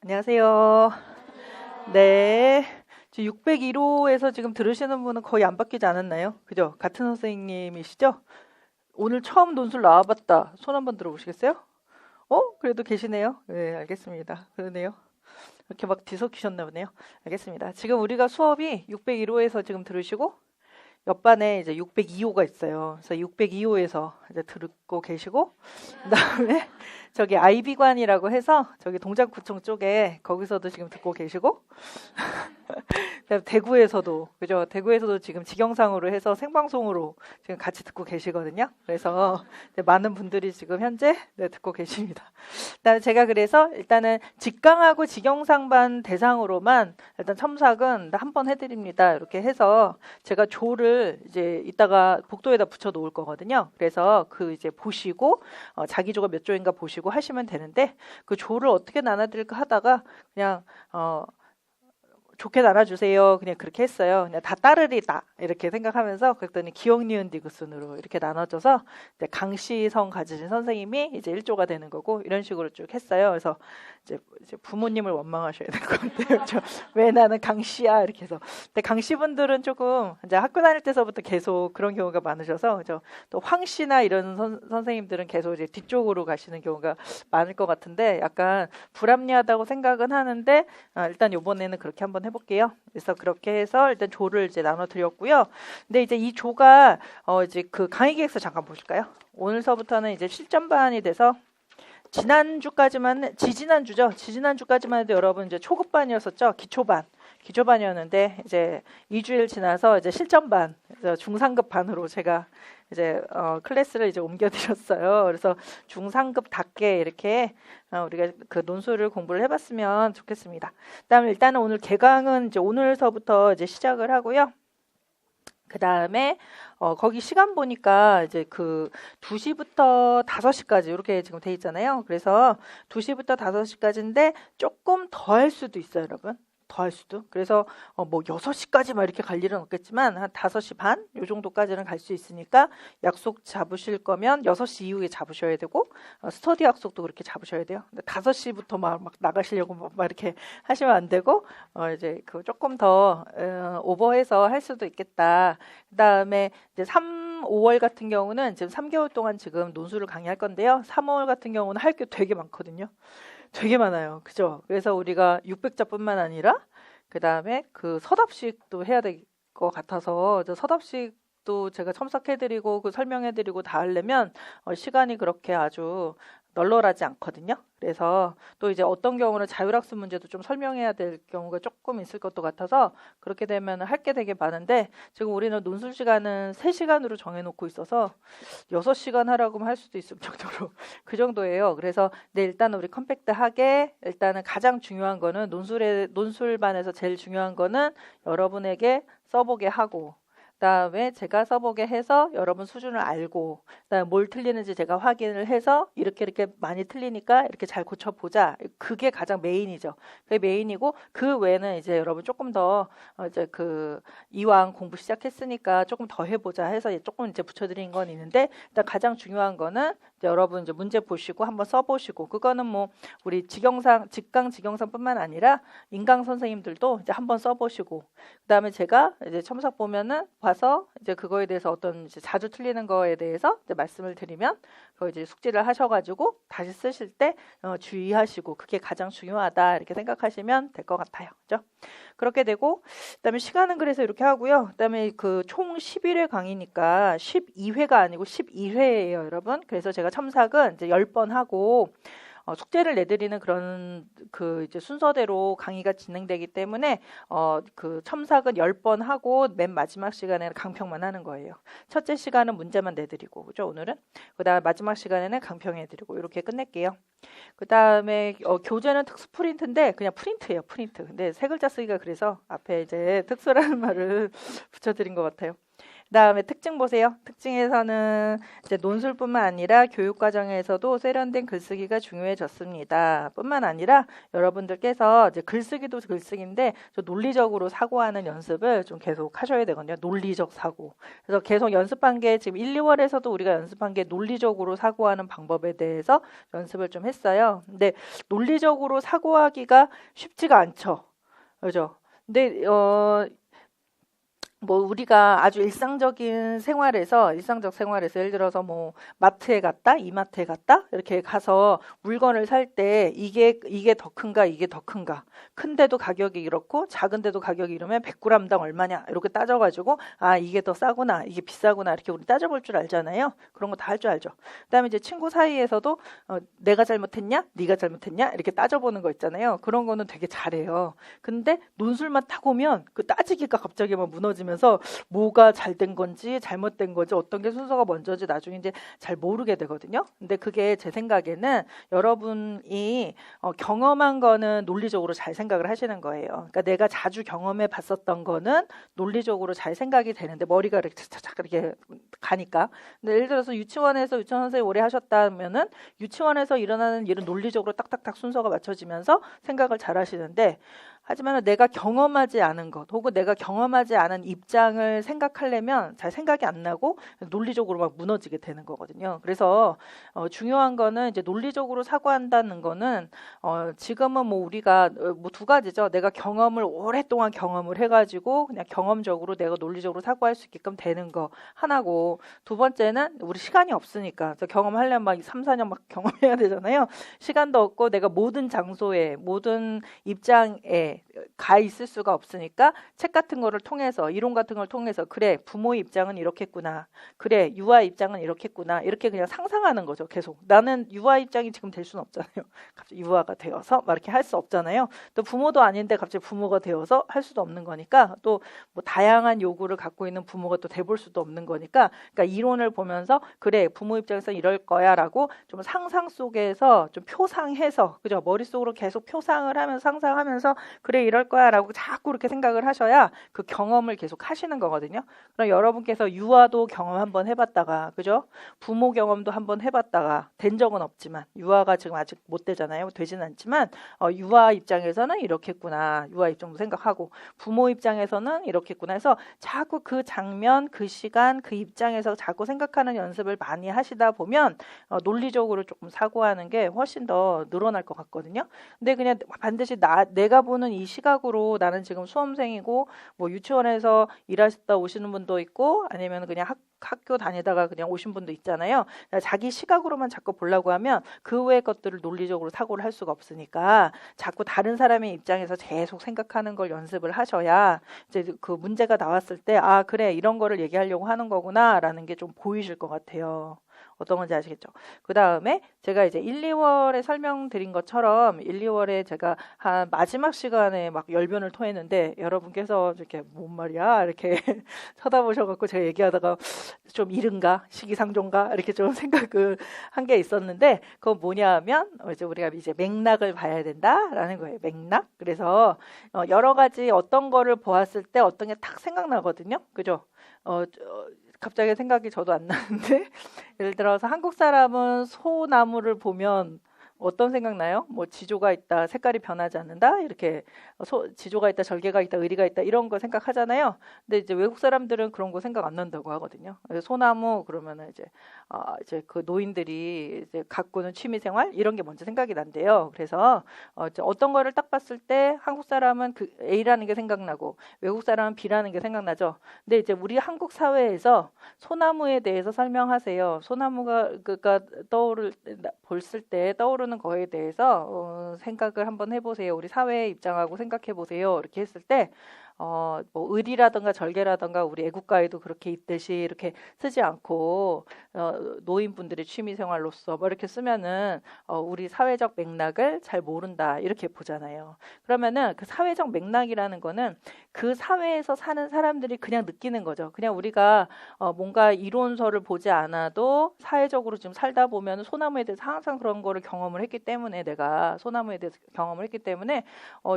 안녕하세요. 네. 지금 601호에서 지금 들으시는 분은 거의 안 바뀌지 않았나요? 그죠? 같은 선생님이시죠? 오늘 처음 논술 나와봤다. 손 한번 들어보시겠어요? 그래도 계시네요. 네, 알겠습니다. 그러네요. 이렇게 막 뒤섞이셨나 보네요. 알겠습니다. 지금 우리가 수업이 601호에서 지금 들으시고 옆반에 이제 602호가 있어요. 그래서 602호에서 이제 듣고 계시고, 그다음에 저기 아이비관이라고 해서 저기 동작구청 쪽에 거기서도 지금 듣고 계시고, 그다음에 대구에서도 그죠? 대구에서도 지금 직영상으로 해서 생방송으로 지금 같이 듣고 계시거든요. 그래서 네, 많은 분들이 지금 현재 네, 듣고 계십니다. 일단 제가 그래서 일단은 직강하고 직영상반 대상으로만 일단 첨삭은 한 번 해드립니다. 이렇게 해서 제가 조를 이제 이따가 복도에다 붙여 놓을 거거든요. 그래서 그 이제 보시고 자기 조가 몇 조인가 보시고 하시면 되는데 그 조를 어떻게 나눠드릴까 하다가 그냥 좋게 나눠주세요. 그냥 그렇게 했어요. 그냥 다 따르리다 이렇게 생각하면서 그랬더니 기억 니은 디귿순으로 이렇게 나눠져서 이제 강시성 가지신 선생님이 이제 1조가 되는 거고 이런 식으로 쭉 했어요. 그래서 이제 부모님을 원망하셔야 될 것 같아요. 왜 나는 강시야 이렇게 해서. 근데 강시분들은 조금 이제 학교 다닐 때서부터 계속 그런 경우가 많으셔서 그죠. 또 황씨나 이런 선생님들은 계속 이제 뒤쪽으로 가시는 경우가 많을 것 같은데 약간 불합리하다고 생각은 하는데 일단 이번에는 그렇게 한번 해볼게요. 그래서 그렇게 해서 일단 조를 이제 나눠드렸고요. 근데 이제 이 조가 이제 그 강의 계획서 잠깐 보실까요? 오늘서부터는 이제 실전반이 돼서 지지난주죠. 지지난주까지만 해도 여러분 이제 초급반이었었죠. 기초반이었는데 이제 2주일 지나서 이제 실전반, 중상급 반으로 제가 이제 클래스를 이제 옮겨드렸어요. 그래서 중상급답게 이렇게 우리가 그 논술을 공부를 해봤으면 좋겠습니다. 그다음에 일단은 오늘 개강은 이제 오늘서부터 이제 시작을 하고요. 그 다음에 거기 시간 보니까 이제 그 2시부터 5시까지 이렇게 지금 돼 있잖아요. 그래서 2시부터 5시까지인데 조금 더 할 수도 있어요, 여러분. 더 할 수도. 그래서 뭐 6시까지 막 이렇게 갈 일은 없겠지만 한 5시 반 요 정도까지는 갈 수 있으니까 약속 잡으실 거면 6시 이후에 잡으셔야 되고 스터디 약속도 그렇게 잡으셔야 돼요. 근데 5시부터 막 나가시려고 막 이렇게 하시면 안 되고 이제 그 조금 더 오버해서 할 수도 있겠다. 그다음에 이제 5월 같은 경우는 지금 3개월 동안 지금 논술을 강의할 건데요. 3월 같은 경우는 할 게 되게 많거든요. 되게 많아요. 그죠? 그래서 우리가 600자뿐만 아니라 그 다음에 그 서답식도 해야 될 것 같아서 서답식도 제가 첨삭해드리고 그 설명해드리고 다 하려면 시간이 그렇게 아주 널널하지 않거든요. 그래서 또 이제 어떤 경우는 자율학습 문제도 좀 설명해야 될 경우가 조금 있을 것도 같아서 그렇게 되면 할 게 되게 많은데 지금 우리는 논술 시간은 3시간으로 정해놓고 있어서 6시간 하라고 할 수도 있을 정도로 그 정도예요. 그래서 일단 우리 컴팩트하게 일단은 가장 중요한 거는 논술반에서 제일 중요한 거는 여러분에게 써보게 하고 그다음에 제가 써보게 해서 여러분 수준을 알고 그다음에 뭘 틀리는지 제가 확인을 해서 이렇게 많이 틀리니까 이렇게 잘 고쳐보자. 그게 가장 메인이죠. 그게 메인이고 그 외에는 이제 여러분 조금 더 이제 그 이왕 공부 시작했으니까 조금 더 해보자 해서 조금 이제 붙여드린 건 있는데 일단 가장 중요한 거는 이제 여러분 이제 문제 보시고 한번 써보시고 그거는 뭐 우리 직강 직영상뿐만 아니라 인강 선생님들도 이제 한번 써보시고 그다음에 제가 이제 첨삭 보면은 봐서 이제 그거에 대해서 어떤 이제 자주 틀리는 거에 대해서 이제 말씀을 드리면 그 이제 숙지를 하셔가지고 다시 쓰실 때 주의하시고 그게 가장 중요하다 이렇게 생각하시면 될 것 같아요. 그죠? 그렇게 되고 그다음에 시간은 그래서 이렇게 하고요. 그다음에 그 총 11회 강의니까 12회가 아니고 12회예요, 여러분. 그래서 제가 첨삭은 이제 10번 하고 숙제를 내드리는 그런 그 이제 순서대로 강의가 진행되기 때문에 그 첨삭은 10번 하고 맨 마지막 시간에는 강평만 하는 거예요. 첫째 시간은 문제만 내드리고 그죠 오늘은 그다음에 마지막 시간에는 강평해드리고 이렇게 끝낼게요. 그다음에 교재는 특수 프린트인데 그냥 프린트예요. 프린트. 근데 세 글자 쓰기가 그래서 앞에 이제 특수라는 말을 붙여드린 것 같아요. 그다음에 특징 보세요. 특징에서는 이제 논술뿐만 아니라 교육 과정에서도 세련된 글쓰기가 중요해졌습니다. 뿐만 아니라 여러분들께서 이제 글쓰기도 글쓰기인데 좀 논리적으로 사고하는 연습을 좀 계속 하셔야 되거든요. 논리적 사고. 그래서 계속 연습한 게 지금 1, 2월에서도 우리가 연습한 게 논리적으로 사고하는 방법에 대해서 연습을 좀 했어요. 근데 논리적으로 사고하기가 쉽지가 않죠. 그죠? 근데 뭐 우리가 아주 일상적 생활에서 예를 들어서 뭐 마트에 갔다, 이마트에 갔다 이렇게 가서 물건을 살 때 이게 더 큰가, 이게 더 큰가, 큰데도 가격이 이렇고 작은데도 가격이 이러면 100g당 얼마냐 이렇게 따져가지고 아 이게 더 싸구나, 이게 비싸구나 이렇게 우리 따져볼 줄 알잖아요. 그런 거 다 할 줄 알죠. 그다음에 이제 친구 사이에서도 내가 잘못했냐, 네가 잘못했냐 이렇게 따져보는 거 있잖아요. 그런 거는 되게 잘해요. 근데 논술만 타고 오면 그 따지기가 갑자기 막 무너지면서 뭐가 잘된 건지 잘못된 건지 어떤 게 순서가 먼저지 나중에 이제 잘 모르게 되거든요. 근데 그게 제 생각에는 여러분이 경험한 거는 논리적으로 잘 생각을 하시는 거예요. 그러니까 내가 자주 경험해 봤었던 거는 논리적으로 잘 생각이 되는데 머리가 이렇게 착착 이렇게 가니까. 근데 예를 들어서 유치원 선생님 오래 하셨다면은 유치원에서 일어나는 일은 논리적으로 딱딱딱 순서가 맞춰지면서 생각을 잘 하시는데 하지만 내가 경험하지 않은 것 혹은 내가 경험하지 않은 입장을 생각하려면 잘 생각이 안 나고 논리적으로 막 무너지게 되는 거거든요. 그래서 중요한 거는 이제 논리적으로 사고한다는 거는 지금은 뭐 우리가 뭐 두 가지죠. 내가 경험을 오랫동안 경험을 해가지고 그냥 경험적으로 내가 논리적으로 사고할 수 있게끔 되는 거 하나고, 두 번째는 우리 시간이 없으니까 경험하려면 막 3, 4년 막 경험해야 되잖아요. 시간도 없고 내가 모든 장소에 모든 입장에 가 있을 수가 없으니까 책 같은 거를 통해서 이론 같은 걸 통해서 그래 부모의 입장은 이렇겠구나, 그래 유아 입장은 이렇겠구나 이렇게 그냥 상상하는 거죠. 계속 나는 유아 입장이 지금 될 수는 없잖아요. 갑자기 유아가 되어서 막 이렇게 할 수 없잖아요. 또 부모도 아닌데 갑자기 부모가 되어서 할 수도 없는 거니까 또 뭐 다양한 요구를 갖고 있는 부모가 또 돼볼 수도 없는 거니까, 그러니까 이론을 보면서 그래 부모 입장에서 이럴 거야라고 좀 상상 속에서 좀 표상해서, 그죠? 머릿속으로 계속 표상을 하면서 상상하면서 그래 이럴 거야 라고 자꾸 이렇게 생각을 하셔야 그 경험을 계속 하시는 거거든요. 그럼 여러분께서 유아도 경험 한번 해봤다가, 그죠? 부모 경험도 한번 해봤다가 된 적은 없지만, 유아가 지금 아직 못 되잖아요. 되진 않지만 유아 입장에서는 이렇겠구나, 유아 입장도 생각하고 부모 입장에서는 이렇겠구나 해서 자꾸 그 장면, 그 시간, 그 입장에서 자꾸 생각하는 연습을 많이 하시다 보면 논리적으로 조금 사고하는 게 훨씬 더 늘어날 것 같거든요. 근데 그냥 반드시 내가 보는 이 시각으로 나는 지금 수험생이고 뭐 유치원에서 일하셨다 오시는 분도 있고 아니면 그냥 학교 다니다가 그냥 오신 분도 있잖아요. 자기 시각으로만 자꾸 보려고 하면 그 외의 것들을 논리적으로 사고를 할 수가 없으니까 자꾸 다른 사람의 입장에서 계속 생각하는 걸 연습을 하셔야 이제 그 문제가 나왔을 때 아 그래 이런 거를 얘기하려고 하는 거구나라는 게 좀 보이실 것 같아요. 어떤 건지 아시겠죠? 그 다음에 제가 이제 1, 2월에 설명드린 것처럼 1, 2월에 제가 한 마지막 시간에 막 열변을 토했는데 여러분께서 이렇게 뭔 말이야 이렇게 쳐다보셔갖고 제가 얘기하다가 좀 이른가 시기상조인가 이렇게 좀 생각을 한 게 있었는데, 그건 뭐냐면 이제 우리가 이제 맥락을 봐야 된다라는 거예요. 맥락. 그래서 여러 가지 어떤 거를 보았을 때 어떤 게 탁 생각나거든요. 그죠? 갑자기 생각이 저도 안 나는데 예를 들어서 한국 사람은 소나무를 보면 어떤 생각 나요? 뭐 지조가 있다, 색깔이 변하지 않는다, 이렇게 지조가 있다, 절개가 있다, 의리가 있다 이런 거 생각하잖아요. 근데 이제 외국 사람들은 그런 거 생각 안 난다고 하거든요. 소나무 그러면은 이제 그 노인들이 이제 가꾸는 취미생활 이런 게 먼저 생각이 난대요. 그래서 어떤 거를 딱 봤을 때 한국 사람은 그 A라는 게 생각나고 외국 사람은 B라는 게 생각나죠. 근데 이제 우리 한국 사회에서 소나무에 대해서 설명하세요. 소나무가 그니까 봤을 때 떠오르는 거에 대해서 생각을 한번 해보세요. 우리 사회의 입장하고 생각해 보세요. 이렇게 했을 때 뭐 의리라든가 절개라든가 우리 애국가에도 그렇게 있듯이 이렇게 쓰지 않고 노인분들의 취미생활로서 뭐 이렇게 쓰면은 우리 사회적 맥락을 잘 모른다 이렇게 보잖아요. 그러면은 그 사회적 맥락이라는 거는 그 사회에서 사는 사람들이 그냥 느끼는 거죠. 그냥 우리가 뭔가 이론서를 보지 않아도 사회적으로 지금 살다 보면 소나무에 대해서 항상 그런 거를 경험을 했기 때문에, 내가 소나무에 대해서 경험을 했기 때문에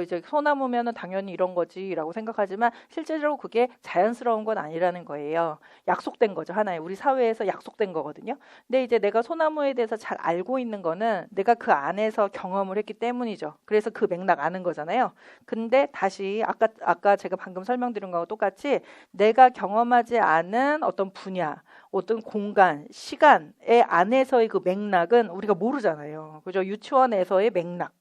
이제 소나무면은 당연히 이런 거지라고 생각 생각하지만 실제로 그게 자연스러운 건 아니라는 거예요. 약속된 거죠. 하나의 우리 사회에서 약속된 거거든요. 근데 이제 내가 소나무에 대해서 잘 알고 있는 거는 내가 그 안에서 경험을 했기 때문이죠. 그래서 그 맥락 아는 거잖아요. 근데 다시 아까 제가 방금 설명드린 거하고 똑같이 내가 경험하지 않은 어떤 분야, 어떤 공간, 시간의 안에서의 그 맥락은 우리가 모르잖아요. 그죠? 유치원에서의 맥락.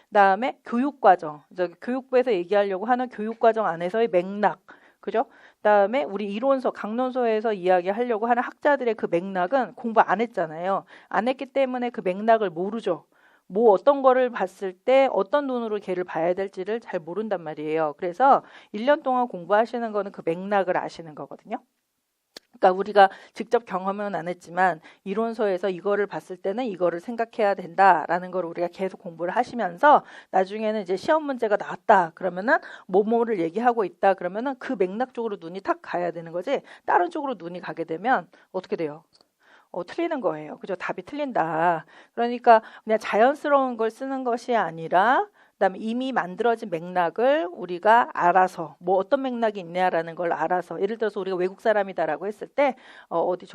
그다음에 교육과정, 교육부에서 얘기하려고 하는 교육과정 안에서의 맥락, 그죠? 그다음에 우리 이론서, 강론서에서 이야기하려고 하는 학자들의 그 맥락은 공부 안 했잖아요. 안 했기 때문에 그 맥락을 모르죠. 뭐 어떤 거를 봤을 때 어떤 눈으로 걔를 봐야 될지를 잘 모른단 말이에요. 그래서 1년 동안 공부하시는 거는 그 맥락을 아시는 거거든요. 그러니까 우리가 직접 경험은 안 했지만 이론서에서 이거를 봤을 때는 이거를 생각해야 된다라는 걸 우리가 계속 공부를 하시면서 나중에는 이제 시험 문제가 나왔다 그러면은 뭐뭐를 얘기하고 있다 그러면은 그 맥락 쪽으로 눈이 탁 가야 되는 거지 다른 쪽으로 눈이 가게 되면 어떻게 돼요? 틀리는 거예요. 그죠? 답이 틀린다. 그러니까 그냥 자연스러운 걸 쓰는 것이 아니라 그다음에 이미 만들어진 맥락을 우리가 알아서 뭐 어떤 맥락이 있냐라는 걸 알아서 예를 들어서 우리가 외국 사람이다라고 했을 때 어디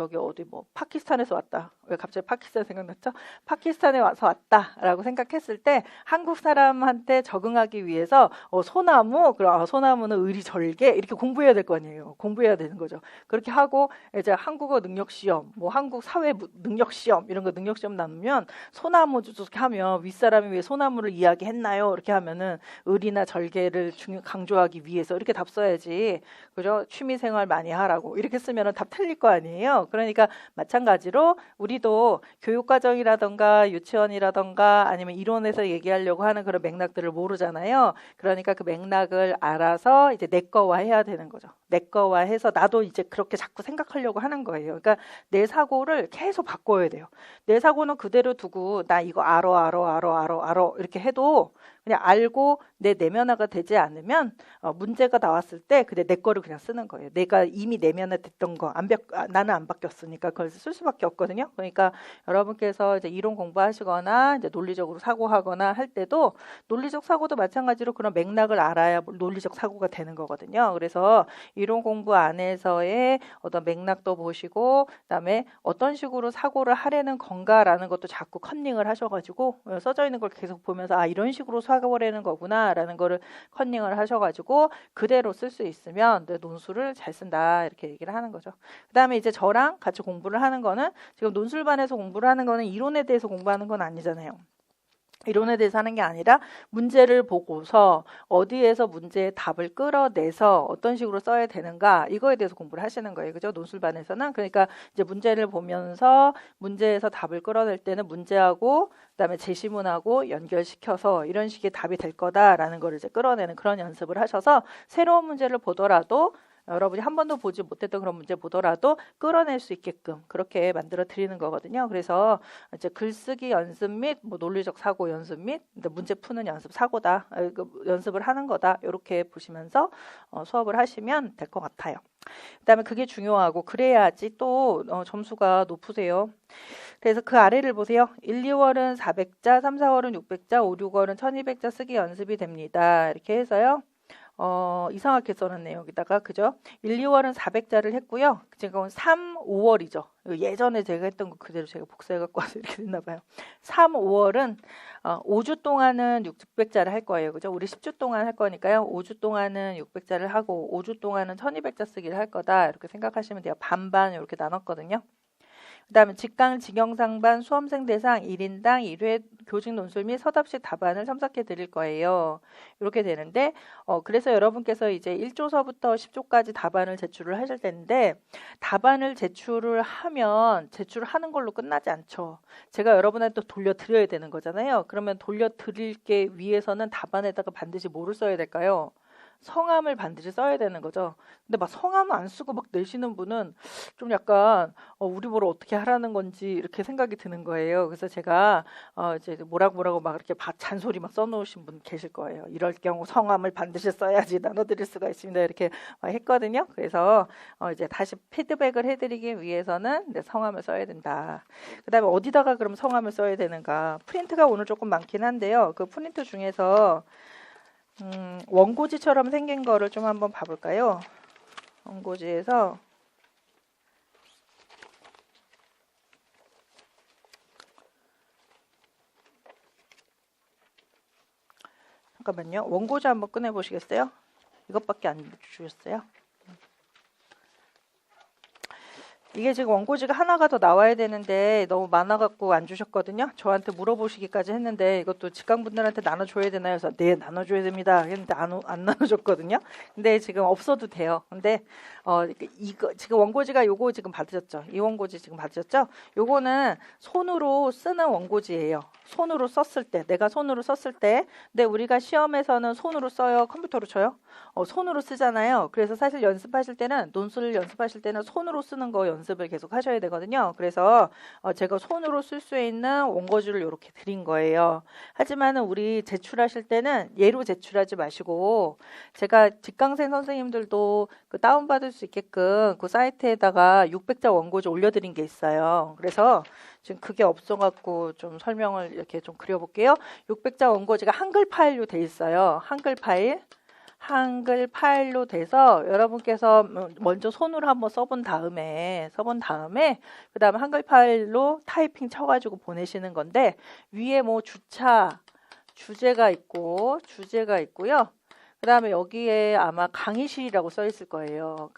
뭐 파키스탄에서 왔다. 왜 갑자기 파키스탄 생각났죠? 파키스탄에 와서 왔다라고 생각했을 때 한국 사람한테 적응하기 위해서 소나무 그럼 소나무는 의리절개 이렇게 공부해야 될 거 아니에요. 공부해야 되는 거죠. 그렇게 하고 이제 한국어 능력 시험, 뭐 한국 사회 능력 시험 이런 거 능력 시험 나누면 소나무 이렇게 하면 윗사람이 왜 소나무를 이야기했나요? 이렇게 하면은 의리나 절개를 강조하기 위해서 이렇게 답 써야지. 그죠? 취미생활 많이 하라고. 이렇게 쓰면은 답 틀릴 거 아니에요. 그러니까 마찬가지로 우리도 교육과정이라던가 유치원이라던가 아니면 이론에서 얘기하려고 하는 그런 맥락들을 모르잖아요. 그러니까 그 맥락을 알아서 이제 내 거화 해야 되는 거죠. 내 거화 해서 나도 이제 그렇게 자꾸 생각하려고 하는 거예요. 그러니까 내 사고를 계속 바꿔야 돼요. 내 사고는 그대로 두고 나 이거 알아 이렇게 해도 그냥 알고 내 내면화가 되지 않으면 문제가 나왔을 때 그냥 내 거를 그냥 쓰는 거예요. 내가 이미 내면화 됐던 거 나는 안 바뀌었으니까 그걸 쓸 수밖에 없거든요. 그러니까 여러분께서 이제 이론 공부하시거나 이제 논리적으로 사고하거나 할 때도 논리적 사고도 마찬가지로 그런 맥락을 알아야 논리적 사고가 되는 거거든요. 그래서 이론 공부 안에서의 어떤 맥락도 보시고 그다음에 어떤 식으로 사고를 하려는 건가라는 것도 자꾸 컨닝을 하셔가지고 써져 있는 걸 계속 보면서 이런 식으로 사고를 하는 거구나라는 거를 컨닝을 하셔가지고 그대로 쓸 수 있으면 내 논술을 잘 쓴다 이렇게 얘기를 하는 거죠. 그다음에 이제 저랑 같이 공부를 하는 거는 지금 논술반에서 공부를 하는 거는 이론에 대해서 공부하는 건 아니잖아요. 이론에 대해서 하는 게 아니라 문제를 보고서 어디에서 문제의 답을 끌어내서 어떤 식으로 써야 되는가 이거에 대해서 공부를 하시는 거예요. 그죠? 논술반에서는. 그러니까 이제 문제를 보면서 문제에서 답을 끌어낼 때는 문제하고 그다음에 제시문하고 연결시켜서 이런 식의 답이 될 거다라는 거를 이제 끌어내는 그런 연습을 하셔서 새로운 문제를 보더라도 여러분이 한 번도 보지 못했던 그런 문제 보더라도 끌어낼 수 있게끔 그렇게 만들어 드리는 거거든요. 그래서 이제 글쓰기 연습 및 뭐 논리적 사고 연습 및 문제 푸는 연습 사고다 연습을 하는 거다 이렇게 보시면서 수업을 하시면 될 것 같아요. 그다음에 그게 중요하고 그래야지 또 점수가 높으세요. 그래서 그 아래를 보세요. 1, 2월은 400자, 3, 4월은 600자, 5, 6월은 1200자 쓰기 연습이 됩니다. 이렇게 해서요. 이상하게 써놨네요. 여기다가 그죠? 1, 2월은 400자를 했고요. 지금 3, 5월이죠. 예전에 제가 했던 거 그대로 제가 복사해갖고 와서 이렇게 됐나봐요. 3, 5월은 5주 동안은 600자를 할 거예요. 그죠? 우리 10주 동안 할 거니까요. 5주 동안은 600자를 하고 5주 동안은 1200자 쓰기를 할 거다. 이렇게 생각하시면 돼요. 반반 이렇게 나눴거든요. 그 다음에 직강, 직영상반, 수험생 대상 1인당 1회 교직 논술 및 서답식 답안을 첨삭해 드릴 거예요. 이렇게 되는데 그래서 여러분께서 이제 1조서부터 10조까지 답안을 제출을 하실 텐데 답안을 제출을 하면 제출하는 걸로 끝나지 않죠. 제가 여러분한테 또 돌려드려야 되는 거잖아요. 그러면 돌려드릴게 위해서는 답안에다가 반드시 뭐를 써야 될까요? 성함을 반드시 써야 되는 거죠. 근데 막 성함 안 쓰고 막 내시는 분은 좀 약간 우리 보러 어떻게 하라는 건지 이렇게 생각이 드는 거예요. 그래서 제가 이제 뭐라고 막 이렇게 잔소리 막 써놓으신 분 계실 거예요. 이럴 경우 성함을 반드시 써야지 나눠드릴 수가 있습니다. 이렇게 했거든요. 그래서 이제 다시 피드백을 해드리기 위해서는 성함을 써야 된다. 그다음에 어디다가 그럼 성함을 써야 되는가? 프린트가 오늘 조금 많긴 한데요. 그 프린트 중에서 원고지처럼 생긴 거를 좀 한번 봐볼까요? 원고지에서 잠깐만요. 원고지 한번 꺼내 보시겠어요? 이것밖에 안 주셨어요. 이게 지금 원고지가 하나가 더 나와야 되는데 너무 많아갖고 안 주셨거든요. 저한테 물어보시기까지 했는데 이것도 직강분들한테 나눠줘야 되나요? 그래서 네, 나눠줘야 됩니다. 했는데 안 나눠줬거든요. 근데 지금 없어도 돼요. 근데 이거 지금 원고지가 요거 지금 받으셨죠? 이 원고지 지금 받으셨죠? 요거는 손으로 쓰는 원고지예요. 손으로 썼을 때, 내가 손으로 썼을 때, 근데 우리가 시험에서는 손으로 써요? 컴퓨터로 쳐요? 손으로 쓰잖아요. 그래서 사실 연습하실 때는, 논술을 연습하실 때는 손으로 쓰는 거 연습을 계속 하셔야 되거든요. 그래서 제가 손으로 쓸 수 있는 원고지를 이렇게 드린 거예요. 하지만은 우리 제출하실 때는 예로 제출하지 마시고, 제가 직강생 선생님들도 그 다운받을 수 있게끔 그 사이트에다가 600자 원고지 올려드린 게 있어요. 그래서 지금 그게 없어갖고 좀 설명을 이렇게 좀 그려볼게요. 600자 원고지가 한글 파일로 돼 있어요. 한글 파일로 돼서 여러분께서 먼저 손으로 한번 써본 다음에 그 다음에 한글 파일로 타이핑 쳐가지고 보내시는 건데, 위에 뭐 주제가 있고요. 그 다음에 여기에 아마 강의실이라고 써 있을 거예요.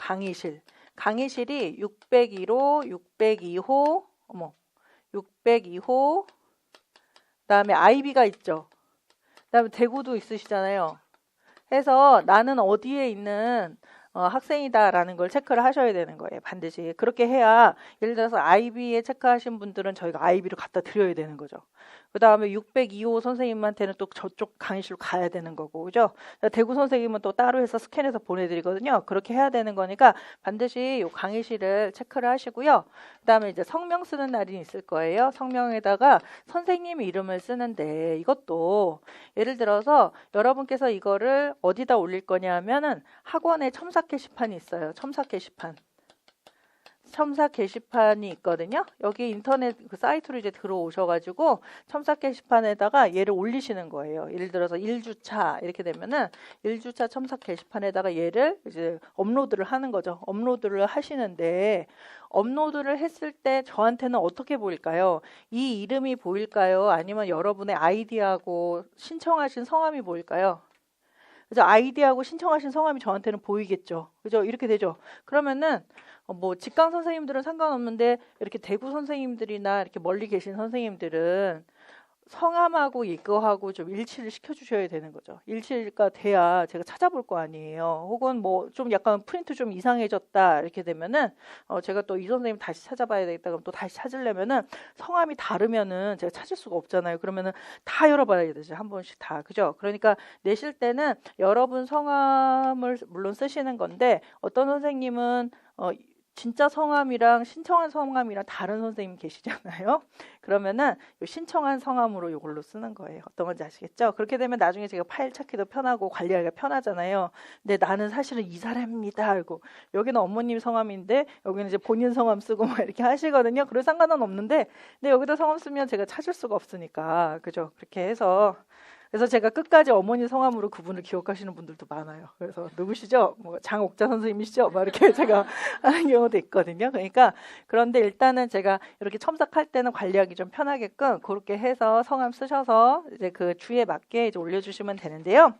강의실이 602호, 602호, 그 다음에 IB가 있죠. 그 다음에 대구도 있으시잖아요. 해서 나는 어디에 있는 학생이다라는 걸 체크를 하셔야 되는 거예요. 반드시. 그렇게 해야, 예를 들어서 IB에 체크하신 분들은 저희가 IB로 갖다 드려야 되는 거죠. 그 다음에 602호 선생님한테는 또 저쪽 강의실로 가야 되는 거고, 그죠? 대구 선생님은 또 따로 해서 스캔해서 보내드리거든요. 그렇게 해야 되는 거니까 반드시 이 강의실을 체크를 하시고요. 그 다음에 이제 성명 쓰는 날이 있을 거예요. 성명에다가 선생님 이름을 쓰는데, 이것도 예를 들어서 여러분께서 이거를 어디다 올릴 거냐 하면은 학원에 첨삭 게시판이 있어요. 첨삭 게시판이 있거든요. 여기 인터넷 그 사이트로 이제 들어오셔가지고 첨삭 게시판에다가 얘를 올리시는 거예요. 예를 들어서 1주차 이렇게 되면은 1주차 첨삭 게시판에다가 얘를 이제 업로드를 하는 거죠. 업로드를 하시는데, 업로드를 했을 때 저한테는 어떻게 보일까요? 이 이름이 보일까요? 아니면 여러분의 아이디하고 신청하신 성함이 보일까요? 그래서 아이디하고 신청하신 성함이 저한테는 보이겠죠. 그죠? 이렇게 되죠. 그러면은 뭐 직강 선생님들은 상관없는데, 이렇게 대구 선생님들이나 이렇게 멀리 계신 선생님들은 성함하고 이거하고 좀 일치를 시켜주셔야 되는 거죠. 일치가 돼야 제가 찾아볼 거 아니에요. 혹은 뭐 좀 약간 프린트 좀 이상해졌다 이렇게 되면은 제가 또 이 선생님 다시 찾아봐야 되겠다 그럼 또 다시 찾으려면은 성함이 다르면은 제가 찾을 수가 없잖아요. 그러면은 다 열어봐야 되죠. 한 번씩 다. 그죠? 그러니까 내실 때는 여러분 성함을 물론 쓰시는 건데, 어떤 선생님은 진짜 성함이랑 신청한 성함이랑 다른 선생님 계시잖아요. 그러면은 요 신청한 성함으로 이걸로 쓰는 거예요. 어떤 건지 아시겠죠? 그렇게 되면 나중에 제가 파일 찾기도 편하고 관리하기가 편하잖아요. 근데 나는 사실은 이 사람입니다. 알고 여기는 어머님 성함인데 여기는 이제 본인 성함 쓰고 막 이렇게 하시거든요. 그럴 상관은 없는데, 근데 여기다 성함 쓰면 제가 찾을 수가 없으니까, 그죠? 그렇게 해서 그래서 제가 끝까지 어머니 성함으로 그분을 기억하시는 분들도 많아요. 그래서 누구시죠? 뭐 장옥자 선생님이시죠? 막 이렇게 제가 하는 경우도 있거든요. 그러니까 그런데 일단은 제가 이렇게 첨삭할 때는 관리하기 좀 편하게끔 그렇게 해서 성함 쓰셔서 이제 그 주에 맞게 이제 올려주시면 되는데요.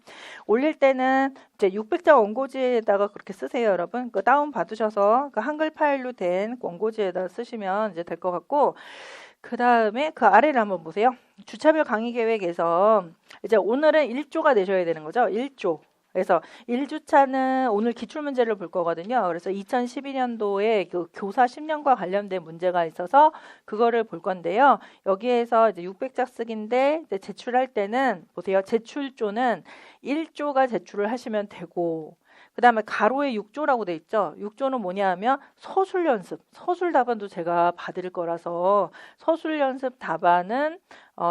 올릴 때는 이제 600자 원고지에다가 그렇게 쓰세요, 여러분. 그 다운 받으셔서 그 한글 파일로 된 원고지에다 쓰시면 이제 될 것 같고. 그 다음에 그 아래를 한번 보세요. 주차별 강의 계획에서 이제 오늘은 1조가 내셔야 되는 거죠. 1조. 그래서 1주차는 오늘 기출문제를 볼 거거든요. 그래서 2012년도에 그 교사 10년과 관련된 문제가 있어서 그거를 볼 건데요. 여기에서 이제 600자 쓰기인데 이제 제출할 때는 보세요. 제출조는 1조가 제출을 하시면 되고, 그 다음에 가로에 6조라고 돼 있죠. 6조는 뭐냐 하면 서술 연습, 서술 답안도 제가 받을 거라서 서술 연습 답안은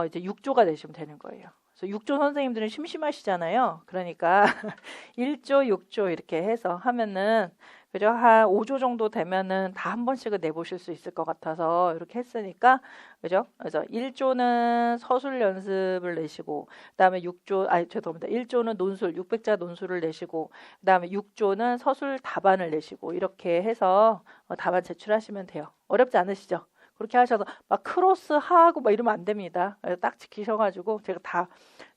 이제 6조가 내시면 되는 거예요. 그래서 6조 선생님들은 심심하시잖아요. 그러니까 1조, 6조 이렇게 해서 하면은 그죠? 한 5조 정도 되면은 다 한 번씩은 내보실 수 있을 것 같아서 이렇게 했으니까 그죠? 그래서 1조는 서술 연습을 내시고 그다음에 6조 죄송합니다. 1조는 논술 600자 논술을 내시고 그다음에 6조는 서술 답안을 내시고 이렇게 해서 답안 제출하시면 돼요. 어렵지 않으시죠? 그렇게 하셔서 막 크로스 하고 막 이러면 안 됩니다. 딱 지키셔가지고 제가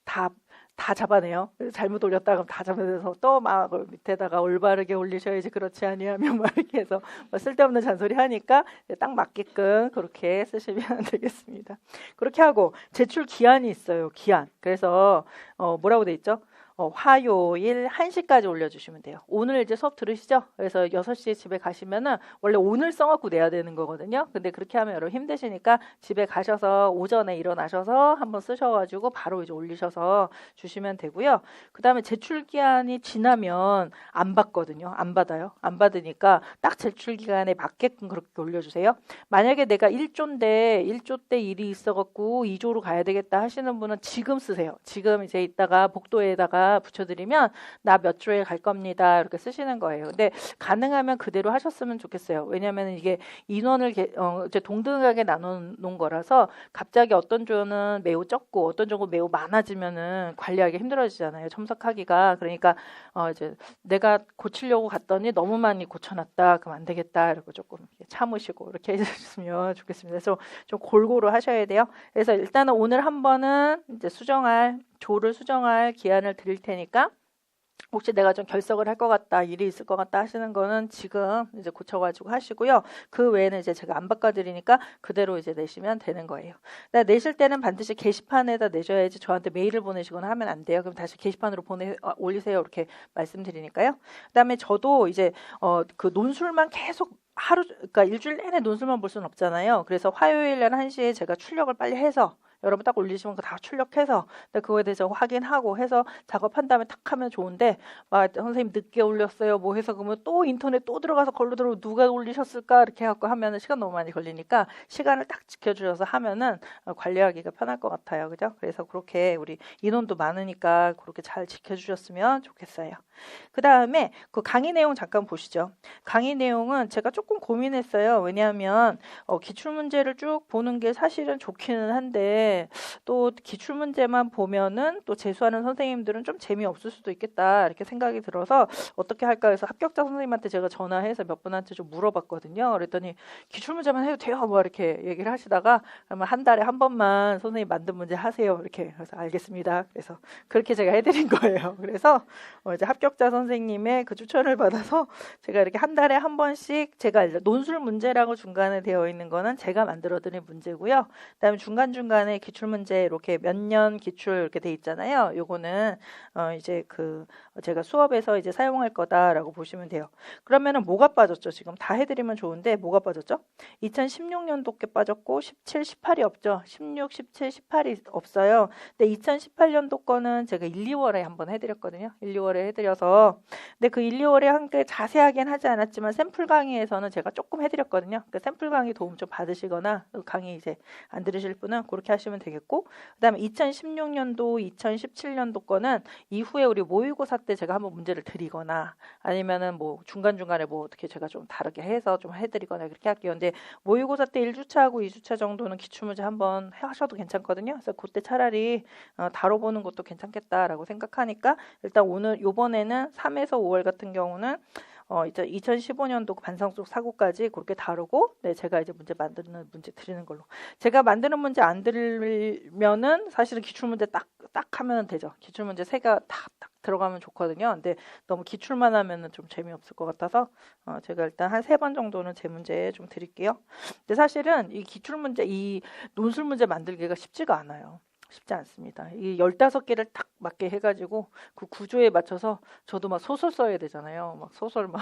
다 잡아내요. 잘못 올렸다 그럼 다 잡아내서 또 막 밑에다가 올바르게 올리셔야지 그렇지 아니하면 막 이렇게 해서 쓸데없는 잔소리 하니까 딱 맞게끔 그렇게 쓰시면 되겠습니다. 그렇게 하고 제출 기한이 있어요. 기한. 그래서 뭐라고 돼 있죠? 화요일 1시까지 올려주시면 돼요. 오늘 이제 수업 들으시죠? 그래서 6시에 집에 가시면은 원래 오늘 써갖고 내야 되는 거거든요. 근데 그렇게 하면 여러분 힘드시니까 집에 가셔서 오전에 일어나셔서 한번 쓰셔가지고 바로 이제 올리셔서 주시면 되고요. 그 다음에 제출 기한이 지나면 안 받거든요. 안 받아요. 안 받으니까 딱 제출 기간에 맞게끔 그렇게 올려주세요. 만약에 내가 1조인데 1조 때 일이 있어갖고 2조로 가야 되겠다 하시는 분은 지금 쓰세요. 지금 이제 이따가 복도에다가 붙여드리면 나 몇 조에 갈 겁니다. 이렇게 쓰시는 거예요. 근데 가능하면 그대로 하셨으면 좋겠어요. 왜냐하면 이게 인원을 이제 동등하게 나눠놓은 거라서 갑자기 어떤 조는 매우 적고 어떤 조는 매우 많아지면은 관리하기 힘들어지잖아요. 첨삭하기가. 그러니까 이제 내가 고치려고 갔더니 너무 많이 고쳐놨다. 그럼 안 되겠다. 이러고 조금 참으시고 이렇게 해주시면 좋겠습니다. 그래서 좀 골고루 하셔야 돼요. 그래서 일단은 오늘 한 번은 이제 조를 수정할 기한을 드릴 테니까 혹시 내가 좀 결석을 할 것 같다, 일이 있을 것 같다 하시는 거는 지금 이제 고쳐가지고 하시고요. 그 외에는 이제 제가 안 바꿔드리니까 그대로 이제 내시면 되는 거예요. 내실 때는 반드시 게시판에다 내셔야지 저한테 메일을 보내시거나 하면 안 돼요. 그럼 다시 게시판으로 올리세요. 이렇게 말씀드리니까요. 그다음에 저도 이제 그 논술만 계속 그러니까 일주일 내내 논술만 볼 수는 없잖아요. 그래서 화요일 날 1시에 제가 출력을 빨리 해서 여러분 딱 올리시면 다 출력해서 그거에 대해서 확인하고 해서 작업한 다음에 탁 하면 좋은데 선생님 늦게 올렸어요 뭐 해서 그러면 또 인터넷 또 들어가서 걸로 들어오고 누가 올리셨을까 이렇게 해갖고 하면은 시간 너무 많이 걸리니까 시간을 딱 지켜주셔서 하면은 관리하기가 편할 것 같아요. 그죠? 그래서 그렇게 우리 인원도 많으니까 그렇게 잘 지켜주셨으면 좋겠어요. 그 다음에 그 강의 내용 잠깐 보시죠. 강의 내용은 제가 조금 고민했어요. 왜냐하면 기출문제를 쭉 보는 게 사실은 좋기는 한데 또 기출문제만 보면은 또 재수하는 선생님들은 좀 재미없을 수도 있겠다 이렇게 생각이 들어서 어떻게 할까 해서 합격자 선생님한테 제가 전화해서 몇 분한테 좀 물어봤거든요. 그랬더니 기출문제만 해도 돼요 뭐 이렇게 얘기를 하시다가 그러면 한 달에 한 번만 선생님 만든 문제 하세요 이렇게. 그래서 알겠습니다. 그래서 그렇게 제가 해드린 거예요. 그래서 이제 합격자 선생님의 그 추천을 받아서 제가 이렇게 한 달에 한 번씩 제가 논술 문제라고 중간에 되어 있는 거는 제가 만들어드린 문제고요. 그다음에 중간중간에 기출문제 이렇게 몇 년 기출 이렇게 돼 있잖아요. 요거는 이제 제가 수업에서 이제 사용할 거다라고 보시면 돼요. 그러면은 뭐가 빠졌죠? 지금 다 해드리면 좋은데 뭐가 빠졌죠? 2016년도 게 빠졌고 17, 18이 없죠. 16, 17, 18이 없어요. 근데 2018년도 거는 제가 1, 2월에 한번 해드렸거든요. 1, 2월에 해드려서 근데 그 1, 2월에 함께 자세하게는 하지 않았지만 샘플 강의에서는 제가 조금 해드렸거든요. 그 샘플 강의 도움 좀 받으시거나 강의 이제 안 들으실 분은 그렇게 하시면 되겠고 그다음에 2016년도, 2017년도 거는 이후에 우리 모의고사 때 제가 한번 문제를 드리거나 아니면은 뭐 중간중간에 뭐 어떻게 제가 좀 다르게 해서 좀 해드리거나 그렇게 할게요. 근데 모의고사 때 1주차하고 2주차 정도는 기출문제 한번 하셔도 괜찮거든요. 그래서 그때 차라리 다뤄보는 것도 괜찮겠다라고 생각하니까 일단 요번에는 3에서 5월 같은 경우는 이제 2015년도 반성 속 사고까지 그렇게 다루고 제가 이제 만드는 문제 드리는 걸로. 제가 만드는 문제 안 드리면은 사실은 기출문제 딱 하면 되죠. 기출문제 3가 딱 들어가면 좋거든요. 근데 너무 기출만 하면은 좀 재미없을 것 같아서 제가 일단 한 3번 정도는 제 문제 좀 드릴게요. 근데 사실은 이 기출문제, 이 논술 문제 만들기가 쉽지가 않아요. 쉽지 않습니다. 이 15개를 딱 맞게 해가지고 그 구조에 맞춰서 저도 막 소설 써야 되잖아요. 막 소설 막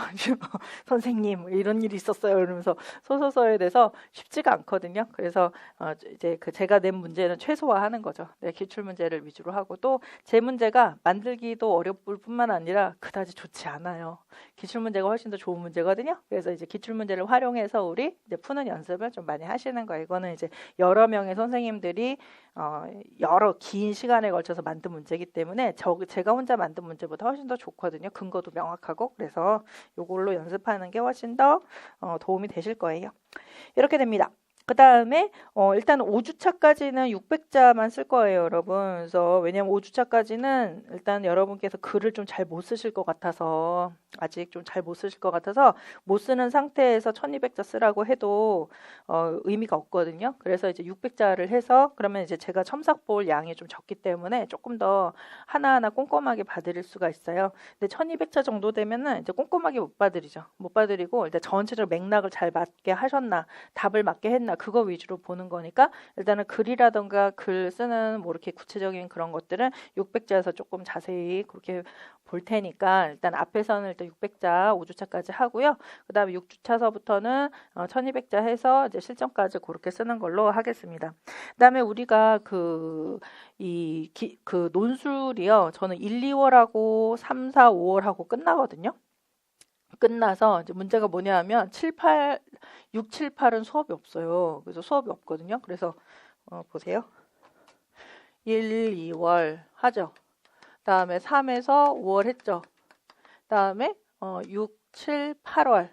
선생님 이런 일이 있었어요. 이러면서 소설 써야 돼서 쉽지가 않거든요. 그래서 이제 제가 낸 문제는 최소화하는 거죠. 기출 문제를 위주로 하고 또 제 문제가 만들기도 어려울 뿐만 아니라 그다지 좋지 않아요. 기출 문제가 훨씬 더 좋은 문제거든요. 그래서 이제 기출 문제를 활용해서 우리 이제 푸는 연습을 좀 많이 하시는 거예요. 이거는 이제 여러 명의 선생님들이 여러 긴 시간에 걸쳐서 만든 문제이기 때문에 제가 혼자 만든 문제보다 훨씬 더 좋거든요. 근거도 명확하고. 그래서 이걸로 연습하는 게 훨씬 더 도움이 되실 거예요. 이렇게 됩니다. 그 다음에 일단 5주차까지는 600자만 쓸 거예요, 여러분. 그래서 왜냐면 5주차까지는 일단 여러분께서 글을 좀 잘 못 쓰실 것 같아서 아직 좀 잘 못 쓰실 것 같아서 못 쓰는 상태에서 1200자 쓰라고 해도 의미가 없거든요. 그래서 이제 600자를 해서 그러면 이제 제가 첨삭 볼 양이 좀 적기 때문에 조금 더 하나하나 꼼꼼하게 봐드릴 수가 있어요. 근데 1200자 정도 되면은 이제 꼼꼼하게 못 봐드리죠. 못 봐드리고 일단 전체적으로 맥락을 잘 맞게 하셨나, 답을 맞게 했나 그거 위주로 보는 거니까 일단은 글이라던가 글 쓰는 뭐 이렇게 구체적인 그런 것들은 600자에서 조금 자세히 그렇게 볼 테니까 일단 앞에서는 일단 600자 5주차까지 하고요. 그 다음에 6주차서부터는 1200자 해서 이제 실전까지 그렇게 쓰는 걸로 하겠습니다. 그 다음에 우리가 그 논술이요. 저는 1, 2월하고 3, 4, 5월하고 끝나거든요. 끝나서 이제 문제가 뭐냐 하면 6, 7, 8은 수업이 없어요. 그래서 수업이 없거든요. 그래서 보세요. 1, 2월 하죠. 다음에 3에서 5월 했죠. 다음에 6, 7, 8월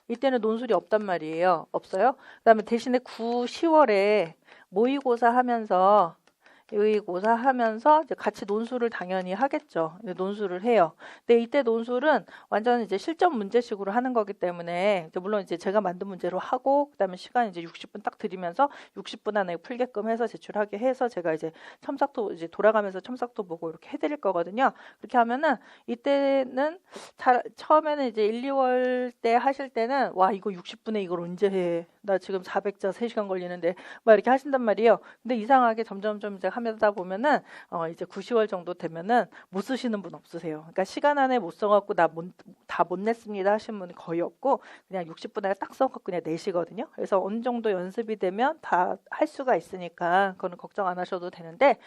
이때는 논술이 없단 말이에요. 없어요. 그 다음에 대신에 9, 10월에 모의고사 하면서 이제 같이 논술을 당연히 하겠죠. 논술을 해요. 근데 이때 논술은 완전 이제 실전 문제식으로 하는 거기 때문에 물론 이제 제가 만든 문제로 하고 그다음에 시간 이제 60분 딱 드리면서 60분 안에 풀게끔 해서 제출하게 해서 제가 이제 첨삭도 이제 돌아가면서 첨삭도 보고 이렇게 해드릴 거거든요. 그렇게 하면은 이때는 처음에는 이제 1, 2월 때 하실 때는 와 이거 60분에 이걸 언제 해? 나 지금 400자 3시간 걸리는데 막 이렇게 하신단 말이에요. 근데 이상하게 점점점 이제 하다 보면은 이제 9, 10월 정도 되면은 못 쓰시는 분 없으세요. 그러니까 시간 안에 못 써갖고 다 못 냈습니다 하신 분이 거의 없고 그냥 60분 안에 딱 써갖고 그냥 내시거든요. 그래서 어느 정도 연습이 되면 다 할 수가 있으니까 그거는 걱정 안 하셔도 되는데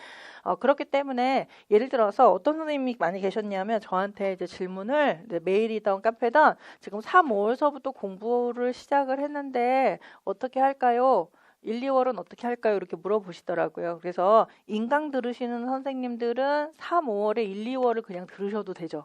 그렇기 때문에 예를 들어서 어떤 선생님이 많이 계셨냐면 저한테 이제 질문을 이제 메일이든 카페든 지금 3, 5월서부터 공부를 시작을 했는데 어떻게 할까요? 1, 2월은 어떻게 할까요? 이렇게 물어보시더라고요. 그래서 인강 들으시는 선생님들은 3, 5월에 1, 2월을 그냥 들으셔도 되죠.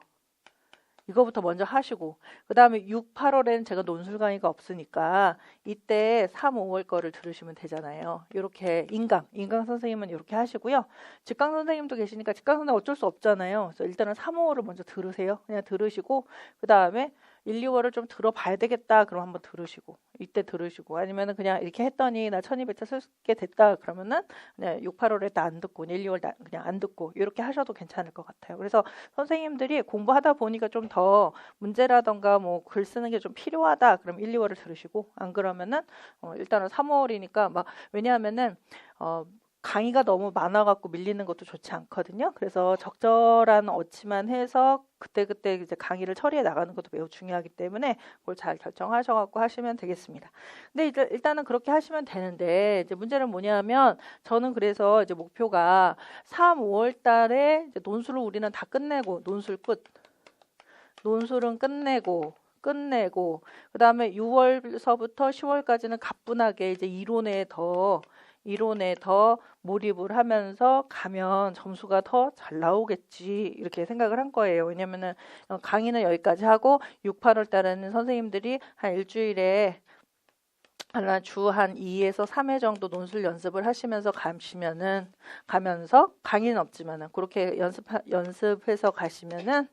이거부터 먼저 하시고 그 다음에 6, 8월에는 제가 논술 강의가 없으니까 이때 3, 5월 거를 들으시면 되잖아요. 이렇게 인강 선생님은 이렇게 하시고요. 직강 선생님도 계시니까 직강 선생님 어쩔 수 없잖아요. 그래서 일단은 3, 5월을 먼저 들으세요. 그냥 들으시고 그 다음에 1, 2월을 좀 들어봐야 되겠다. 그럼 한번 들으시고 이때 들으시고 아니면은 그냥 이렇게 했더니 나 1200자 쓸게 됐다. 그러면은 그냥 6, 8월에 안 듣고 1, 2월 그냥 안 듣고 이렇게 하셔도 괜찮을 것 같아요. 그래서 선생님들이 공부하다 보니까 좀 더 문제라던가 뭐 글 쓰는 게 좀 필요하다. 그럼 1, 2월을 들으시고 안 그러면은 일단은 3, 5월이니까 막 왜냐하면은 강의가 너무 많아갖고 밀리는 것도 좋지 않거든요. 그래서 적절한 어치만 해서 그때그때 이제 강의를 처리해 나가는 것도 매우 중요하기 때문에 그걸 잘 결정하셔갖고 하시면 되겠습니다. 근데 일단은 그렇게 하시면 되는데 이제 문제는 뭐냐면 저는 그래서 이제 목표가 3, 5월 달에 이제 논술을 우리는 다 끝내고 논술 끝. 논술은 끝내고 그 다음에 6월서부터 10월까지는 가뿐하게 이제 이론에 더 몰입을 하면서 가면 점수가 더 잘 나오겠지 이렇게 생각을 한 거예요. 왜냐면은 강의는 여기까지 하고 6, 8월 달에는 선생님들이 한 일주일에 주 한 2에서 3회 정도 논술 연습을 하시면서 가면서 강의는 없지만은 그렇게 연습해서 가시면은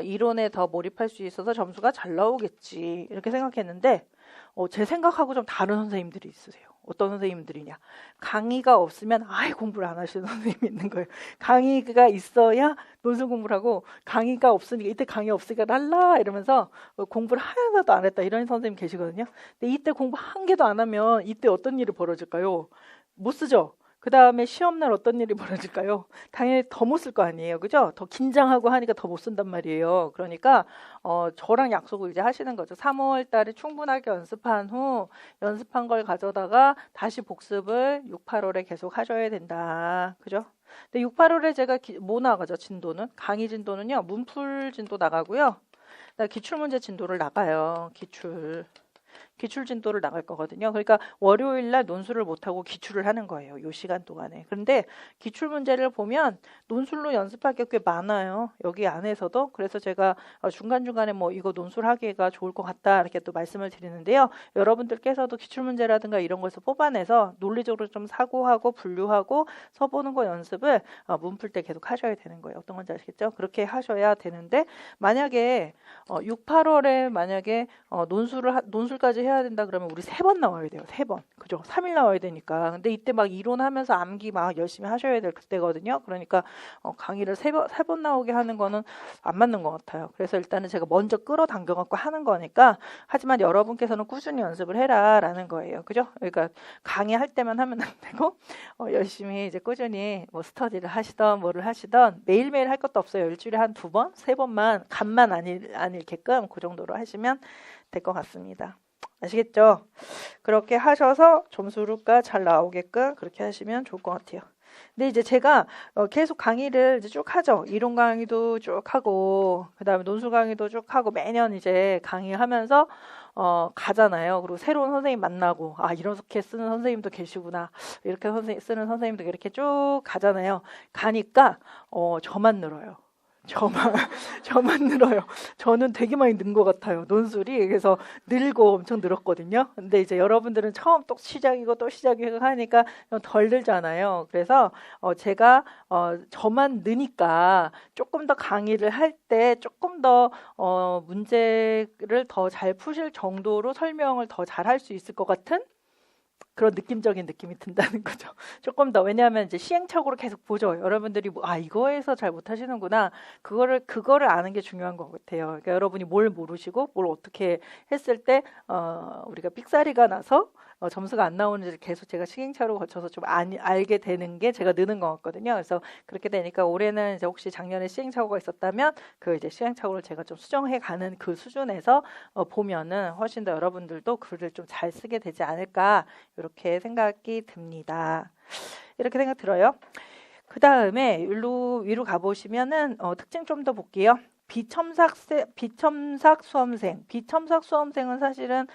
이론에 더 몰입할 수 있어서 점수가 잘 나오겠지 이렇게 생각했는데 제 생각하고 좀 다른 선생님들이 있으세요. 어떤 선생님들이냐. 강의가 없으면 아예 공부를 안 하시는 선생님이 있는 거예요. 강의가 있어야 논술 공부를 하고 강의가 없으니까 이때 강의 없으니까 날라 이러면서 공부를 하나도 안 했다 이런 선생님 계시거든요. 근데 이때 공부 한 개도 안 하면 이때 어떤 일이 벌어질까요? 못 쓰죠. 그 다음에 시험날 어떤 일이 벌어질까요? 당연히 더 못 쓸 거 아니에요. 그죠? 더 긴장하고 하니까 더 못 쓴단 말이에요. 그러니까 저랑 약속을 이제 하시는 거죠. 3, 5월 달에 충분하게 연습한 후 연습한 걸 가져다가 다시 복습을 6, 8월에 계속 하셔야 된다. 그죠? 근데 6, 8월에 제가 뭐 나가죠? 진도는? 강의 진도는요. 문풀 진도 나가고요. 기출문제 진도를 나가요. 기출 진도를 나갈 거거든요. 그러니까 월요일 날 논술을 못하고 기출을 하는 거예요. 요 시간 동안에. 그런데 기출 문제를 보면 논술로 연습할 게 꽤 많아요. 여기 안에서도. 그래서 제가 중간중간에 뭐 이거 논술하기가 좋을 것 같다 이렇게 또 말씀을 드리는데요. 여러분들께서도 기출 문제라든가 이런 것을 뽑아내서 논리적으로 좀 사고하고 분류하고 써보는 거 연습을 문 풀 때 계속 하셔야 되는 거예요. 어떤 건지 아시겠죠? 그렇게 하셔야 되는데 만약에 6, 8월에 만약에 논술까지 해야 된다 그러면 우리 3번 나와야 돼요. 3번. 그죠? 3일 나와야 되니까. 근데 이때 막 이론하면서 암기 막 열심히 하셔야 될 때거든요. 그러니까 강의를 3번 나오게 하는 거는 안 맞는 것 같아요. 그래서 일단은 제가 먼저 끌어당겨 갖고 하는 거니까 하지만 여러분께서는 꾸준히 연습을 해라라는 거예요. 그죠? 그러니까 강의할 때만 하면 안 되고 열심히 이제 꾸준히 뭐 스터디를 하시던 뭐를 하시던 매일매일 할 것도 없어요. 일주일에 한 2번, 3번만 간만 안 읽게끔 그 정도로 하시면 될 것 같습니다. 아시겠죠? 그렇게 하셔서 점수가 잘 나오게끔 그렇게 하시면 좋을 것 같아요. 근데 이제 제가 계속 강의를 이제 쭉 하죠. 이론 강의도 쭉 하고 그다음에 논술 강의도 쭉 하고 매년 이제 강의하면서 가잖아요. 그리고 새로운 선생님 만나고 이렇게 쓰는 선생님도 계시구나. 이렇게 쓰는 선생님도 이렇게 쭉 가잖아요. 가니까 저만 늘어요. 저만 늘어요. 저는 되게 많이 는 것 같아요. 논술이. 그래서 늘고 엄청 늘었거든요. 근데 이제 여러분들은 처음 또 시작이고 또 시작이고 하니까 좀 덜 늘잖아요. 그래서 제가 저만 느니까 조금 더 강의를 할 때 조금 더 문제를 더 잘 푸실 정도로 설명을 더 잘 할 수 있을 것 같은 그런 느낌적인 느낌이 든다는 거죠. 조금 더. 왜냐하면 이제 시행착오로 계속 보죠. 여러분들이 이거에서 잘 못하시는구나. 그거를 아는 게 중요한 것 같아요. 그러니까 여러분이 뭘 모르시고 뭘 어떻게 했을 때 우리가 삑사리가 나서 점수가 안 나오는지 계속 제가 시행착오로 거쳐서 좀 알게 되는 게 제가 느는 것 같거든요. 그래서 그렇게 되니까 올해는 이제 혹시 작년에 시행착오가 있었다면 그 이제 시행착오를 제가 좀 수정해 가는 그 수준에서 보면은 훨씬 더 여러분들도 글을 좀 잘 쓰게 되지 않을까 이렇게 생각이 듭니다. 이렇게 생각 들어요. 그 다음에 위로 가보시면은 특징 좀 더 볼게요. 비첨삭 수험생. 비첨삭 수험생은 사실은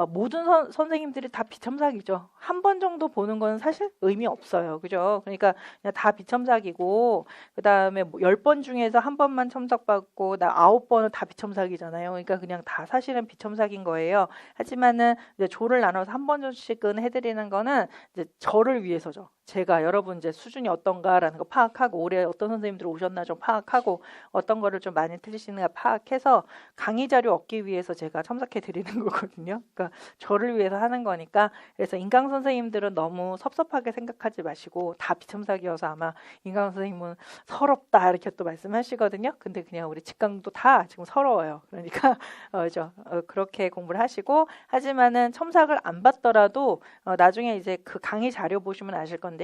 모든 선생님들이 다 비첨삭이죠. 한 번 정도 보는 건 사실 의미 없어요. 그죠? 그러니까 그냥 다 비첨삭이고 그 다음에 뭐 10번 중에서 한 번만 첨삭받고 9번은 다 비첨삭이잖아요. 그러니까 그냥 다 사실은 비첨삭인 거예요. 하지만은 이제 조를 나눠서 한 번 정도씩은 해드리는 거는 이제 저를 위해서죠. 제가 여러분 이제 수준이 어떤가라는 거 파악하고 올해 어떤 선생님들 오셨나 좀 파악하고 어떤 거를 좀 많이 틀리시는가 파악해서 강의 자료 얻기 위해서 제가 첨삭해 드리는 거거든요. 그러니까 저를 위해서 하는 거니까. 그래서 인강 선생님들은 너무 섭섭하게 생각하지 마시고 다 비첨삭이어서 아마 인강 선생님은 서럽다 이렇게 또 말씀하시거든요. 근데 그냥 우리 직강도 다 지금 서러워요. 그러니까 그렇게 공부를 하시고 하지만은 첨삭을 안 받더라도 나중에 이제 그 강의 자료 보시면 아실 건데요.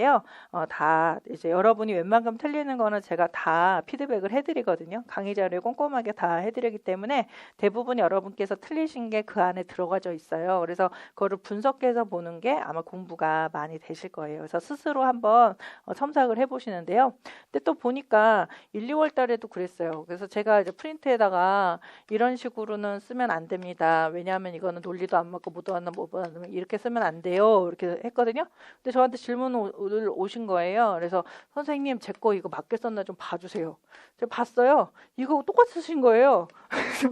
다 이제 여러분이 웬만큼 틀리는 거는 제가 다 피드백을 해드리거든요. 강의 자료에 꼼꼼하게 다 해드리기 때문에 대부분 여러분께서 틀리신 게 그 안에 들어가져 있어요. 그래서 그거를 분석해서 보는 게 아마 공부가 많이 되실 거예요. 그래서 스스로 한번 첨삭을 해보시는데요. 근데 또 보니까 1, 2월 달에도 그랬어요. 그래서 제가 이제 프린트에다가 이런 식으로는 쓰면 안 됩니다. 왜냐하면 이거는 논리도 안 맞고 뭐도 안 맞고 이렇게 쓰면 안 돼요. 이렇게 했거든요. 근데 저한테 질문을 오신 거예요. 그래서 선생님 제 거 이거 맞게 썼나 좀 봐주세요. 제가 봤어요. 이거 똑같이 쓰신 거예요. 그래서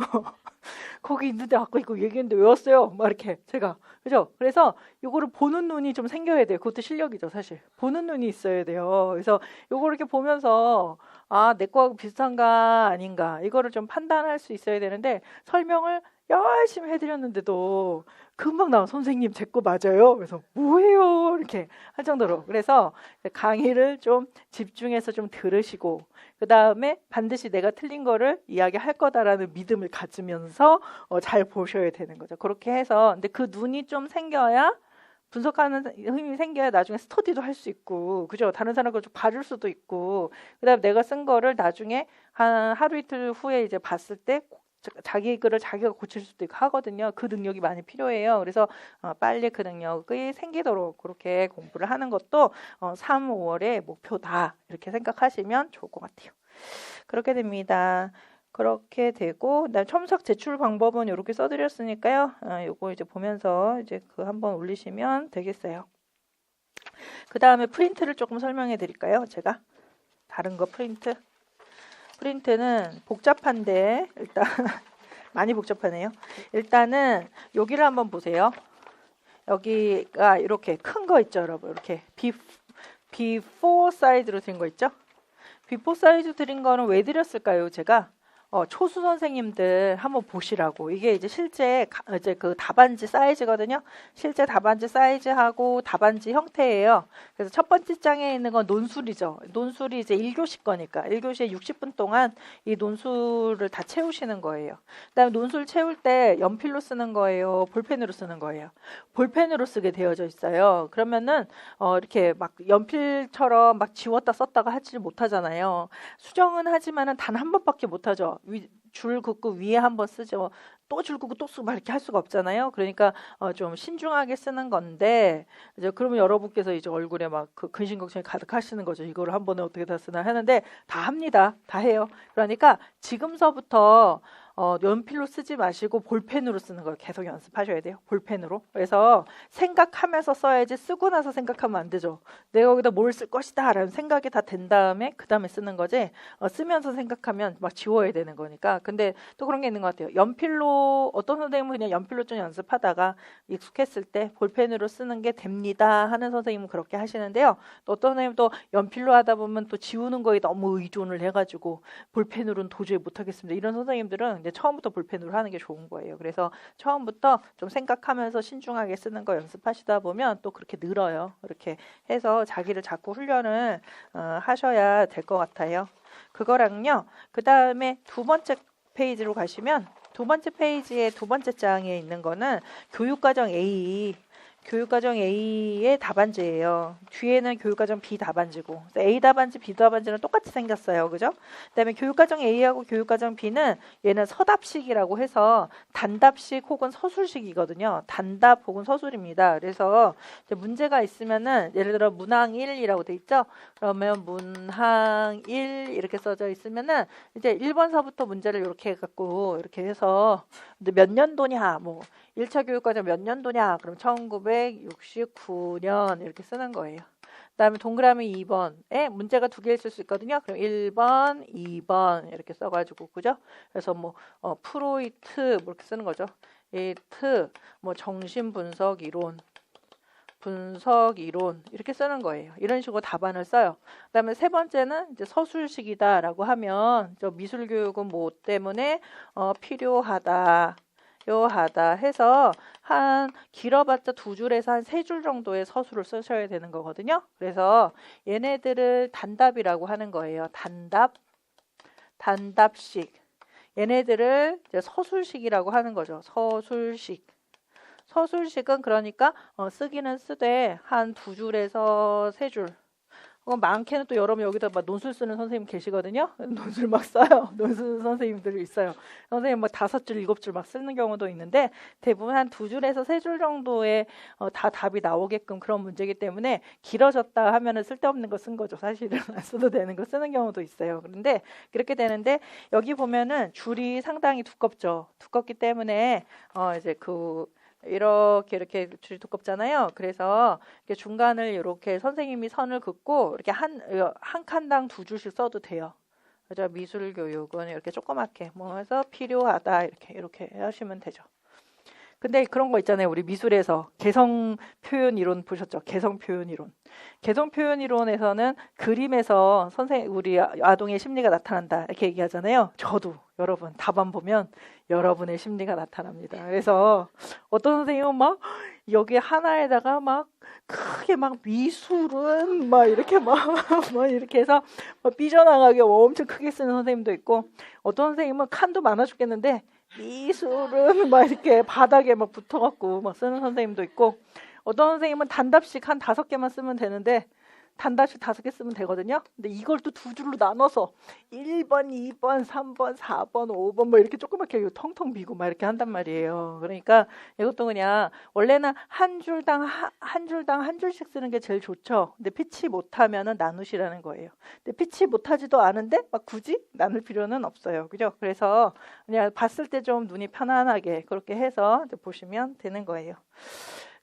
거기 있는데 아까 이거 얘기했는데 외웠어요. 막 이렇게 제가 그죠? 그래서 요거를 보는 눈이 좀 생겨야 돼요. 그것도 실력이죠, 사실. 보는 눈이 있어야 돼요. 그래서 요거를 이렇게 보면서 내 거하고 비슷한가 아닌가 이거를 좀 판단할 수 있어야 되는데 설명을 열심히 해드렸는데도 금방 나와 선생님 제 거 맞아요. 그래서 뭐예요? 이렇게 할 정도로. 그래서 강의를 좀 집중해서 좀 들으시고 그 다음에 반드시 내가 틀린 거를 이야기할 거다라는 믿음을 가지면서 잘 보셔야 되는 거죠. 그렇게 해서 근데 그 눈이 좀 생겨야 분석하는 힘이 생겨야 나중에 스터디도 할 수 있고 그죠? 다른 사람 걸 좀 봐줄 수도 있고 그다음에 내가 쓴 거를 나중에 한 하루 이틀 후에 이제 봤을 때 자기 글을 자기가 고칠 수도 있고 하거든요. 그 능력이 많이 필요해요. 그래서 빨리 그 능력이 생기도록 그렇게 공부를 하는 것도 3, 5월의 목표다. 이렇게 생각하시면 좋을 것 같아요. 그렇게 됩니다. 그렇게 되고, 그다음 첨삭 제출 방법은 이렇게 써드렸으니까요. 요거 이제 보면서 이제 그 한번 올리시면 되겠어요. 그 다음에 프린트를 조금 설명해 드릴까요? 제가 다른 거 프린트는 복잡한데 일단 많이 복잡하네요. 일단은 여기를 한번 보세요. 여기가 이렇게 큰 거 있죠, 여러분. 이렇게 B4 사이즈로 드린 거 있죠? B4 사이즈 드린 거는 왜 드렸을까요? 제가 초수 선생님들 한번 보시라고. 이게 이제 실제 이제 그 답안지 사이즈거든요. 실제 답안지 사이즈하고 답안지 형태예요. 그래서 첫 번째 장에 있는 건 논술이죠. 논술이 이제 1교시 거니까 1교시에 60분 동안 이 논술을 다 채우시는 거예요. 그다음에 논술 채울 때 연필로 쓰는 거예요, 볼펜으로 쓰는 거예요. 볼펜으로 쓰게 되어져 있어요. 그러면은 이렇게 막 연필처럼 막 지웠다 썼다가 하지 못하잖아요. 수정은 하지만은 단 한 번밖에 못하죠. 줄 긋고 위에 한번 쓰죠. 또 줄 긋고 또 쓰고 막 이렇게 할 수가 없잖아요. 그러니까 좀 신중하게 쓰는 건데 이제 그러면 여러분께서 이제 얼굴에 막 그 근심 걱정이 가득하시는 거죠. 이거를 한 번에 어떻게 다 쓰나 하는데 다 합니다. 다 해요. 그러니까 지금서부터 연필로 쓰지 마시고 볼펜으로 쓰는 걸 계속 연습하셔야 돼요. 볼펜으로. 그래서 생각하면서 써야지 쓰고 나서 생각하면 안 되죠. 내가 여기다 뭘 쓸 것이다 라는 생각이 다 된 다음에 그 다음에 쓰는 거지 쓰면서 생각하면 막 지워야 되는 거니까. 근데 또 그런 게 있는 것 같아요. 연필로 어떤 선생님은 그냥 연필로 좀 연습하다가 익숙했을 때 볼펜으로 쓰는 게 됩니다 하는 선생님은 그렇게 하시는데요. 또 어떤 선생님은 또 연필로 하다 보면 또 지우는 거에 너무 의존을 해가지고 볼펜으로는 도저히 못하겠습니다. 이런 선생님들은 이제 처음부터 볼펜으로 하는 게 좋은 거예요. 그래서 처음부터 좀 생각하면서 신중하게 쓰는 거 연습하시다 보면 또 그렇게 늘어요. 이렇게 해서 자기를 자꾸 훈련을 하셔야 될 것 같아요. 그거랑요. 그 다음에 두 번째 페이지로 가시면 두 번째 페이지의 두 번째 장에 있는 거는 교육과정 A. 교육과정 A의 답안지예요. 뒤에는 교육과정 B 답안지고 A 답안지, B 답안지는 똑같이 생겼어요. 그죠? 그다음에 교육과정 A하고 교육과정 B는 얘는 서답식이라고 해서 단답식 혹은 서술식이거든요. 단답 혹은 서술입니다. 그래서 이제 문제가 있으면은 예를 들어 문항 1이라고 돼 있죠? 그러면 문항 1 이렇게 써져 있으면은 이제 1번서부터 문제를 이렇게 해갖고 이렇게 해서 몇 년도냐 뭐 1차 교육과정 몇 년도냐? 그럼 1969년 이렇게 쓰는 거예요. 그다음에 동그라미 2번에 문제가 두 개 있을 수 있거든요. 그럼 1번, 2번 이렇게 써가지고 그죠? 그래서 뭐 프로이트 뭐 이렇게 쓰는 거죠. 이트 뭐 정신분석 이론, 분석 이론 이렇게 쓰는 거예요. 이런 식으로 답안을 써요. 그다음에 세 번째는 이제 서술식이다라고 하면 저 미술교육은 뭐 때문에 필요하다 해서 한 길어봤자 2줄에서 한 3줄 정도의 서술을 쓰셔야 되는 거거든요. 그래서 얘네들을 단답이라고 하는 거예요. 단답식. 얘네들을 이제 서술식이라고 하는 거죠. 서술식은 그러니까 쓰기는 쓰되 한 2줄에서 3줄. 많게는 또 여러분 여기다 막 논술 쓰는 선생님 계시거든요. 논술 막 써요. 논술 선생님들이 있어요. 선생님 뭐 5줄, 7줄 막 쓰는 경우도 있는데 대부분 한 2줄에서 3줄 정도의 다 답이 나오게끔 그런 문제이기 때문에 길어졌다 하면은 쓸데없는 거 쓴 거죠. 사실은 안 써도 되는 거 쓰는 경우도 있어요. 그런데 그렇게 되는데 여기 보면은 줄이 상당히 두껍죠. 두껍기 때문에 이제 이렇게 줄이 두껍잖아요. 그래서 이렇게 중간을 이렇게 선생님이 선을 긋고 이렇게 한 칸당 2줄씩 써도 돼요. 그죠? 미술 교육은 이렇게 조그맣게 뭐 해서 필요하다 이렇게 하시면 되죠. 근데 그런 거 있잖아요. 우리 미술에서 개성 표현 이론 보셨죠? 개성 표현 이론. 개성 표현 이론에서는 그림에서 우리 아동의 심리가 나타난다 이렇게 얘기하잖아요. 저도 여러분 답안 보면 여러분의 심리가 나타납니다. 그래서 어떤 선생님은 막 여기 하나에다가 막 크게 막 미술은 막 이렇게 막 이렇게 해서 막 삐져나가게 엄청 크게 쓰는 선생님도 있고 어떤 선생님은 칸도 많아 죽겠는데 미술은 막 이렇게 바닥에 막 붙어갖고 막 쓰는 선생님도 있고 어떤 선생님은 단답식 한 5개만 쓰면 되는데 단답식 5개 쓰면 되거든요. 근데 이걸 또 두 줄로 나눠서 1번, 2번, 3번, 4번, 5번 뭐 이렇게 조그맣게 텅텅 비고 막 이렇게 한단 말이에요. 그러니까 이것도 그냥 원래는 한 줄당 한 줄씩 쓰는 게 제일 좋죠. 근데 피치 못하면은 나누시라는 거예요. 근데 피치 못하지도 않은데 막 굳이 나눌 필요는 없어요. 그죠? 그래서 그냥 봤을 때 좀 눈이 편안하게 그렇게 해서 이제 보시면 되는 거예요.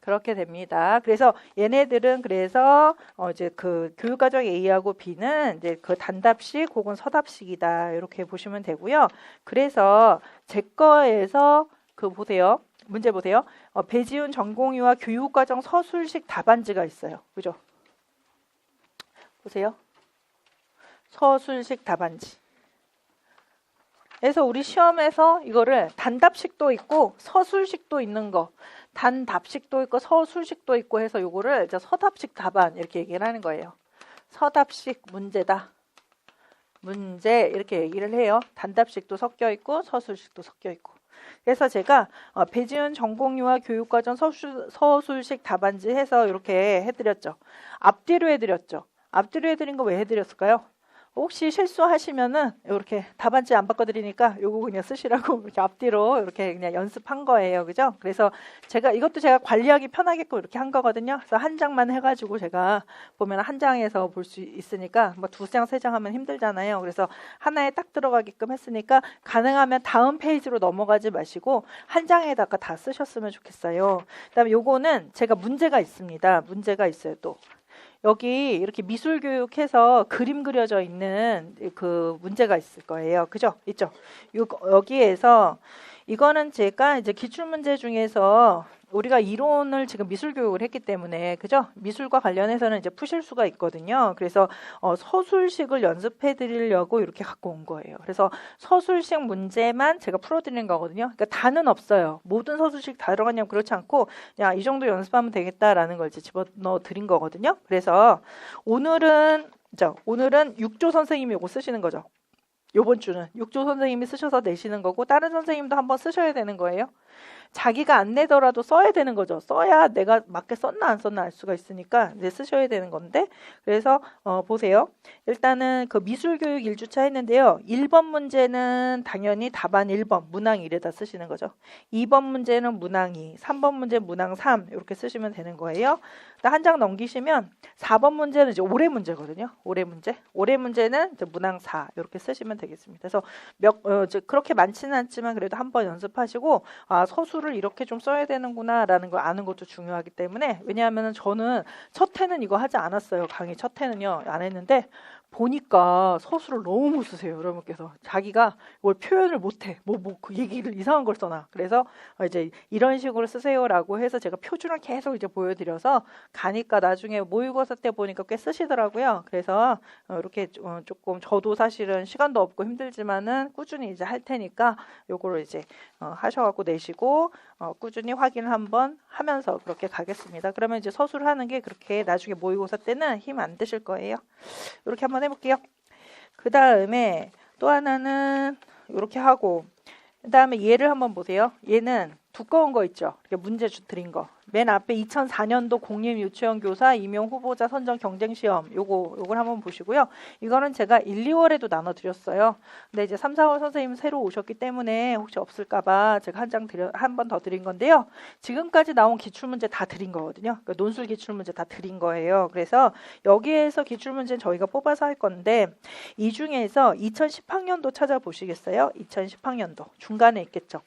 그렇게 됩니다. 그래서 얘네들은 그래서 이제 그 교육과정 A하고 B는 이제 그 단답식 혹은 서답식이다 이렇게 보시면 되고요. 그래서 제 거에서 그 보세요. 문제 보세요. 배지훈 전공의와 교육과정 서술식 답안지가 있어요. 그죠? 보세요. 서술식 답안지. 그래서 우리 시험에서 이거를 단답식도 있고 서술식도 있는 거, 단답식도 있고 서술식도 있고 해서 요거를 이제 서답식 답안 이렇게 얘기를 하는 거예요. 서답식 문제다. 문제 이렇게 얘기를 해요. 단답식도 섞여 있고 서술식도 섞여 있고. 그래서 제가 배지훈 전공의와 교육과정 서술식 답안지 해서 이렇게 해드렸죠. 앞뒤로 해드렸죠. 앞뒤로 해드린 거 왜 해드렸을까요? 혹시 실수하시면은 이렇게 답안지 안 바꿔드리니까 요거 그냥 쓰시라고 이렇게 앞뒤로 이렇게 그냥 연습한 거예요. 그죠? 그래서 이것도 제가 관리하기 편하게끔 이렇게 한 거거든요. 그래서 한 장만 해가지고 제가 보면 한 장에서 볼 수 있으니까 뭐 2장, 3장 하면 힘들잖아요. 그래서 하나에 딱 들어가게끔 했으니까 가능하면 다음 페이지로 넘어가지 마시고 한 장에다가 다 쓰셨으면 좋겠어요. 그다음에 요거는 제가 문제가 있습니다. 문제가 있어요 또. 여기 이렇게 미술교육해서 그림 그려져 있는 그 문제가 있을 거예요. 그죠? 있죠? 여기에서 이거는 제가 이제 기출문제 중에서 우리가 이론을 지금 미술교육을 했기 때문에 그죠? 미술과 관련해서는 이제 푸실 수가 있거든요. 그래서 서술식을 연습해 드리려고 이렇게 갖고 온 거예요. 그래서 서술식 문제만 제가 풀어드리는 거거든요. 그러니까 다는 없어요. 모든 서술식 다 들어가냐면 그렇지 않고 야, 이 정도 연습하면 되겠다라는 걸 이제 집어넣어 드린 거거든요. 그래서 오늘은 육조 선생님이 이거 쓰시는 거죠. 요번 주는 육조 선생님이 쓰셔서 내시는 거고 다른 선생님도 한번 쓰셔야 되는 거예요. 자기가 안 내더라도 써야 되는 거죠. 써야 내가 맞게 썼나 안 썼나 알 수가 있으니까 이제 쓰셔야 되는 건데 그래서 보세요. 일단은 그 미술교육 1주차 했는데요. 1번 문제는 당연히 답안 1번 문항 1에다 쓰시는 거죠. 2번 문제는 문항 2, 3번 문제 문항 3 이렇게 쓰시면 되는 거예요. 한 장 넘기시면 4번 문제는 이제 올해 문제거든요. 올해 문제는 이제 문항 4 이렇게 쓰시면 되겠습니다. 그래서 그렇게 많지는 않지만 그래도 한번 연습하시고 서술을 이렇게 좀 써야 되는구나라는 걸 아는 것도 중요하기 때문에 왜냐하면 저는 첫 해는 이거 하지 않았어요. 강의 첫 해는요 안 했는데 보니까 서술을 너무 못 쓰세요. 여러분께서 자기가 뭘 표현을 못해 그 얘기를 이상한 걸 써놔. 그래서 이제 이런 식으로 쓰세요라고 해서 제가 표준을 계속 이제 보여드려서 가니까 나중에 모의고사 때 보니까 꽤 쓰시더라고요. 그래서 이렇게 조금 저도 사실은 시간도 없고 힘들지만은 꾸준히 이제 할 테니까 요거를 이제 하셔갖고 내시고 꾸준히 확인을 한번 하면서 그렇게 가겠습니다. 그러면 이제 서술하는 게 그렇게 나중에 모의고사 때는 힘 안 드실 거예요. 이렇게 한번 해볼게요. 그 다음에 또 하나는 이렇게 하고 그 다음에 얘를 한번 보세요. 얘는 두꺼운 거 있죠. 문제 드린 거. 맨 앞에 2004년도 공립유치원 교사 임용 후보자 선정 경쟁시험 요걸 한번 보시고요. 이거는 제가 1, 2월에도 나눠드렸어요. 근데 이제 3, 4월 선생님 새로 오셨기 때문에 혹시 없을까봐 제가 한 번 더 드린 건데요. 지금까지 나온 기출문제 다 드린 거거든요. 그러니까 논술 기출문제 다 드린 거예요. 그래서 여기에서 기출문제는 저희가 뽑아서 할 건데 이 중에서 2010학년도 찾아보시겠어요? 2010학년도 중간에 있겠죠.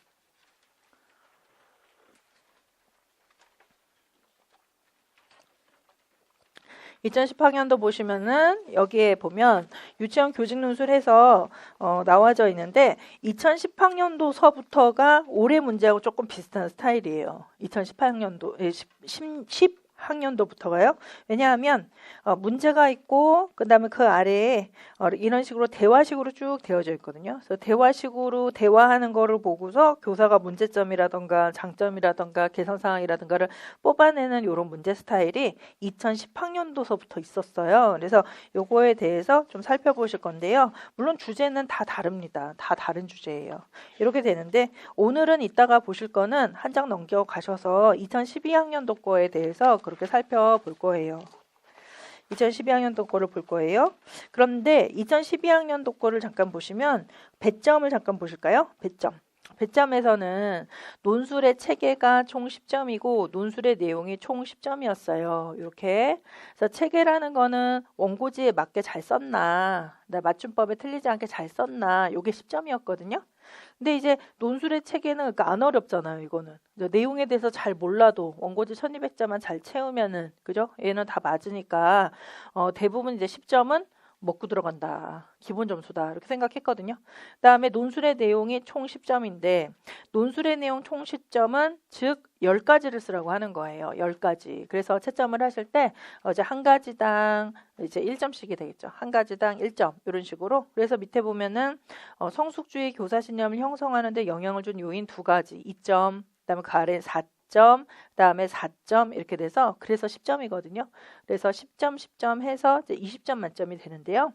2010학년도 보시면은 여기에 보면 유치원 교직 논술해서 나와져 있는데 2010학년도서부터가 올해 문제하고 조금 비슷한 스타일이에요. 2018학년도 10학년도부터가요. 왜냐하면 문제가 있고 그다음에 그 아래에 이런 식으로 대화식으로 쭉 되어져 있거든요. 그래서 대화식으로 대화하는 거를 보고서 교사가 문제점이라던가 장점이라던가 개선 사항이라던가를 뽑아내는 이런 문제 스타일이 2010학년도서부터 있었어요. 그래서 요거에 대해서 좀 살펴보실 건데요. 물론 주제는 다 다릅니다. 다 다른 주제예요. 이렇게 되는데 오늘은 이따가 보실 거는 한 장 넘겨 가셔서 2012학년도 거에 대해서 그렇게 살펴볼 거예요. 2012학년도 거를 볼 거예요. 그런데 2012학년도 거를 잠깐 보시면 배점을 잠깐 보실까요? 배점. 배점에서는 논술의 체계가 총 10점이고 논술의 내용이 총 10점이었어요. 이렇게. 그래서 체계라는 거는 원고지에 맞게 잘 썼나, 맞춤법에 틀리지 않게 잘 썼나, 이게 10점이었거든요. 근데 이제 논술의 체계는 그러니까 안 어렵잖아요. 이거는 내용에 대해서 잘 몰라도 원고지 1200자만 잘 채우면은 그죠? 얘는 다 맞으니까 대부분 이제 10점은 먹고 들어간다. 기본 점수다. 이렇게 생각했거든요. 그다음에 논술의 내용이 총 10점인데 논술의 내용 총 10점은 즉 10가지를 쓰라고 하는 거예요. 10가지. 그래서 채점을 하실 때 이제 한 가지당 이제 1점씩이 되겠죠. 한 가지당 1점 이런 식으로. 그래서 밑에 보면은 성숙주의 교사신념을 형성하는 데 영향을 준 요인 2가지. 2점. 그다음에 그 아래 4점, 그다음에 4점 이렇게 돼서 그래서 10점이거든요. 그래서 10점, 10점 해서 이제 20점 만점이 되는데요.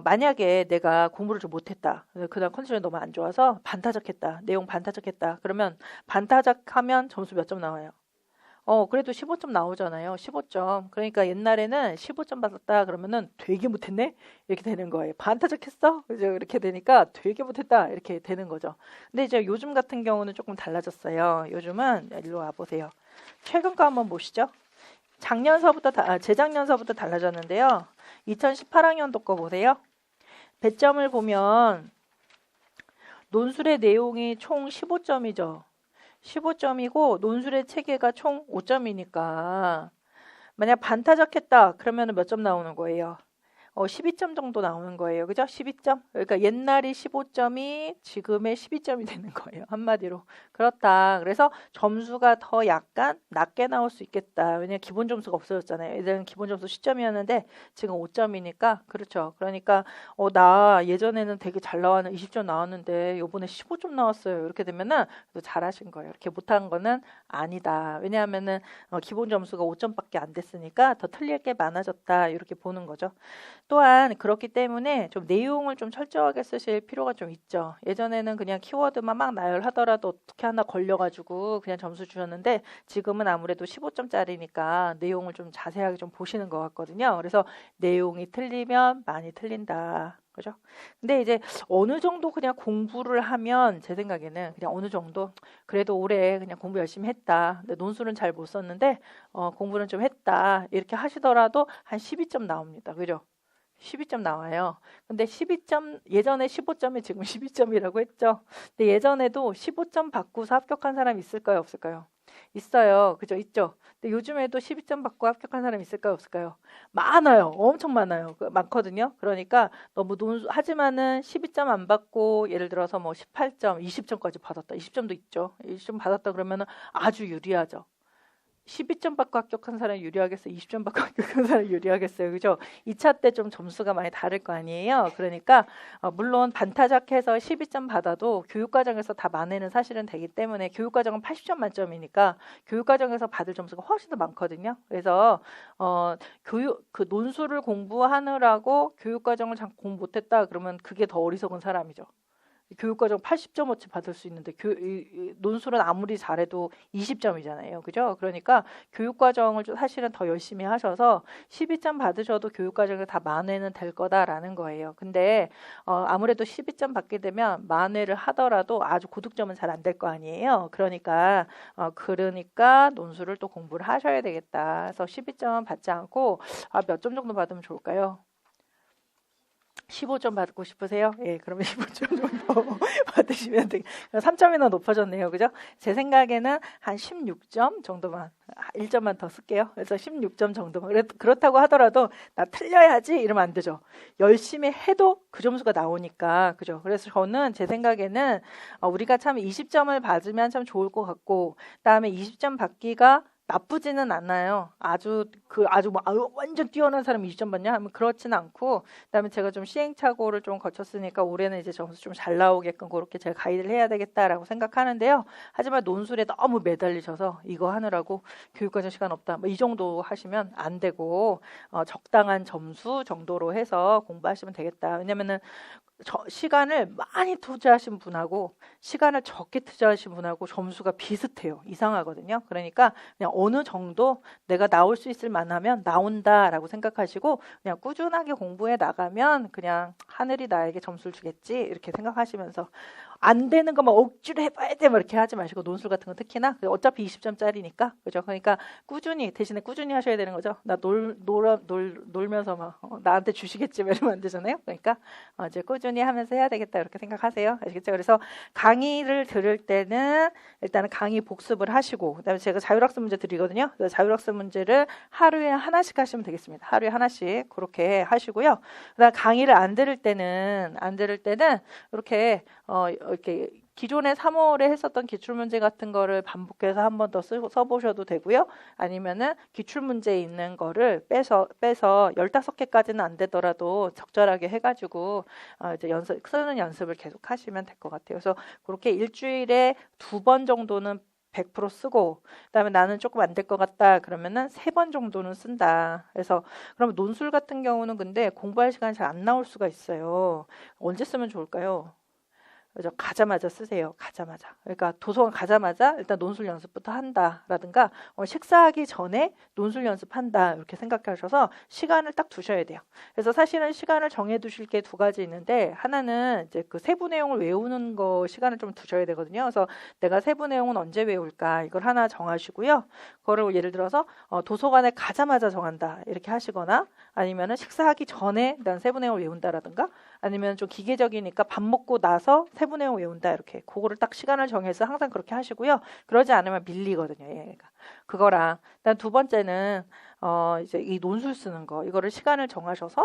만약에 내가 공부를 좀 못했다. 그다음 컨디션이 너무 안 좋아서 반타작했다. 내용 반타작했다. 그러면 반타작하면 점수 몇 점 나와요? 그래도 15점 나오잖아요. 15점. 그러니까 옛날에는 15점 받았다 그러면은 되게 못했네? 이렇게 되는 거예요. 반타작했어? 이제 이렇게 되니까 되게 못했다. 이렇게 되는 거죠. 근데 이제 요즘 같은 경우는 조금 달라졌어요. 요즘은 일로 와보세요. 최근 거 한번 보시죠. 재작년서부터 달라졌는데요. 2018학년도 거 보세요. 배점을 보면 논술의 내용이 총 15점이죠. 15점이고 논술의 체계가 총 5점이니까 만약 반타작했다 그러면 몇 점 나오는 거예요? 12점 정도 나오는 거예요. 그죠? 12점? 그러니까 옛날이 15점이 지금의 12점이 되는 거예요. 한마디로. 그렇다. 그래서 점수가 더 약간 낮게 나올 수 있겠다. 왜냐면 기본 점수가 없어졌잖아요. 예전에는 기본 점수 10점이었는데 지금 5점이니까 그렇죠. 그러니까 나 예전에는 되게 잘 나왔는 20점 나왔는데 요번에 15점 나왔어요. 이렇게 되면은 잘하신 거예요. 이렇게 못한 거는 아니다. 왜냐하면은 기본 점수가 5점밖에 안 됐으니까 더 틀릴 게 많아졌다. 이렇게 보는 거죠. 또한 그렇기 때문에 좀 내용을 좀 철저하게 쓰실 필요가 좀 있죠. 예전에는 그냥 키워드만 막 나열하더라도 어떻게 하나 걸려가지고 그냥 점수 주셨는데 지금은 아무래도 15점짜리니까 내용을 좀 자세하게 좀 보시는 것 같거든요. 그래서 내용이 틀리면 많이 틀린다. 그죠? 근데 이제 어느 정도 그냥 공부를 하면 제 생각에는 그냥 어느 정도 그래도 올해 그냥 공부 열심히 했다. 근데 논술은 잘 못 썼는데 공부는 좀 했다. 이렇게 하시더라도 한 12점 나옵니다. 그죠? 12점 나와요. 근데 12점 예전에 15점이 지금 12점이라고 했죠. 근데 예전에도 15점 받고서 합격한 사람 있을까요? 없을까요? 있어요. 그죠? 있죠. 근데 요즘에도 12점 받고 합격한 사람 있을까요? 없을까요? 많아요. 엄청 많아요. 많거든요. 그러니까 너무 하지만은 12점 안 받고 예를 들어서 뭐 18점, 20점까지 받았다. 20점도 있죠. 20점 받았다 그러면은 아주 유리하죠. 12점 받고 합격한 사람이 유리하겠어요? 20점 받고 합격한 사람이 유리하겠어요? 그죠? 2차 때 좀 점수가 많이 다를 거 아니에요? 그러니까 물론 반타작해서 12점 받아도 교육과정에서 다 만회는 사실은 되기 때문에 교육과정은 80점 만점이니까 교육과정에서 받을 점수가 훨씬 더 많거든요. 그래서 그 논술을 공부하느라고 교육과정을 공부 못했다 그러면 그게 더 어리석은 사람이죠. 교육과정 80점어치 받을 수 있는데 논술은 아무리 잘해도 20점이잖아요. 그죠? 그러니까 교육과정을 사실은 더 열심히 하셔서 12점 받으셔도 교육과정을 다 만회는 될 거다라는 거예요. 근데 아무래도 12점 받게 되면 만회를 하더라도 아주 고득점은 잘 안 될 거 아니에요. 그러니까 논술을 또 공부를 하셔야 되겠다. 그래서 12점 받지 않고 몇 점 정도 받으면 좋을까요? 15점 받고 싶으세요? 예, 그러면 15점 정도 받으시면 되겠 3점이나 높아졌네요. 그죠? 제 생각에는 한 16점 정도만, 1점만 더 쓸게요. 그래서 16점 정도만. 그렇다고 하더라도 나 틀려야지 이러면 안 되죠. 열심히 해도 그 점수가 나오니까. 그죠? 그래서 저는 제 생각에는 우리가 참 20점을 받으면 참 좋을 것 같고, 그다음에 20점 받기가 나쁘지는 않아요. 완전 뛰어난 사람이 20점 받냐 하면 그렇지는 않고, 그다음에 제가 좀 시행착오를 좀 거쳤으니까 올해는 이제 점수 좀 잘 나오게끔 그렇게 제가 가이드를 해야 되겠다라고 생각하는데요. 하지만 논술에 너무 매달리셔서 이거 하느라고 교육과정 시간 없다. 뭐 이 정도 하시면 안 되고 적당한 점수 정도로 해서 공부하시면 되겠다. 왜냐면은 시간을 많이 투자하신 분하고 시간을 적게 투자하신 분하고 점수가 비슷해요. 이상하거든요. 그러니까 그냥 어느 정도 내가 나올 수 있을 만하면 나온다라고 생각하시고 그냥 꾸준하게 공부해 나가면 그냥 하늘이 나에게 점수를 주겠지 이렇게 생각하시면서 안 되는 거만 억지로 해봐야 돼, 뭐 이렇게 하지 마시고 논술 같은 거 특히나 어차피 20점짜리니까 그죠? 그러니까 대신에 꾸준히 하셔야 되는 거죠. 나 놀면서 막 나한테 주시겠지 뭐 이러면 안 되잖아요. 그러니까 이제 꾸준히 하면서 해야 되겠다 이렇게 생각하세요. 아시겠죠? 그래서 강의를 들을 때는 일단은 강의 복습을 하시고 그다음에 제가 자율학습 문제 드리거든요. 그래서 자율학습 문제를 하루에 하나씩 하시면 되겠습니다. 하루에 하나씩 그렇게 하시고요. 그다음 강의를 안 들을 때는 이렇게 이렇게 기존에 3월에 했었던 기출문제 같은 거를 반복해서 한 번 더 써보셔도 되고요. 아니면은 기출문제에 있는 거를 빼서 15개까지는 안 되더라도 적절하게 해가지고 이제 쓰는 연습을 계속 하시면 될 것 같아요. 그래서 그렇게 일주일에 2번 정도는 100% 쓰고 그다음에 나는 조금 안 될 것 같다 그러면은 3번 정도는 쓴다. 그래서 그러면 논술 같은 경우는 근데 공부할 시간이 잘 안 나올 수가 있어요. 언제 쓰면 좋을까요? 그죠? 가자마자 쓰세요. 가자마자. 그러니까 도서관 가자마자 일단 논술 연습부터 한다라든가 식사하기 전에 논술 연습한다 이렇게 생각하셔서 시간을 딱 두셔야 돼요. 그래서 사실은 시간을 정해 두실 게 2가지 있는데 하나는 이제 그 세부 내용을 외우는 거 시간을 좀 두셔야 되거든요. 그래서 내가 세부 내용은 언제 외울까 이걸 하나 정하시고요. 그거를 예를 들어서 도서관에 가자마자 정한다 이렇게 하시거나 아니면은 식사하기 전에 난 세부 내용을 외운다라든가 아니면 좀 기계적이니까 밥 먹고 나서 세부 내용 외운다 이렇게 그거를 딱 시간을 정해서 항상 그렇게 하시고요. 그러지 않으면 밀리거든요. 얘가. 그거랑 일단 2번째는 이제 이 논술 쓰는 거 이거를 시간을 정하셔서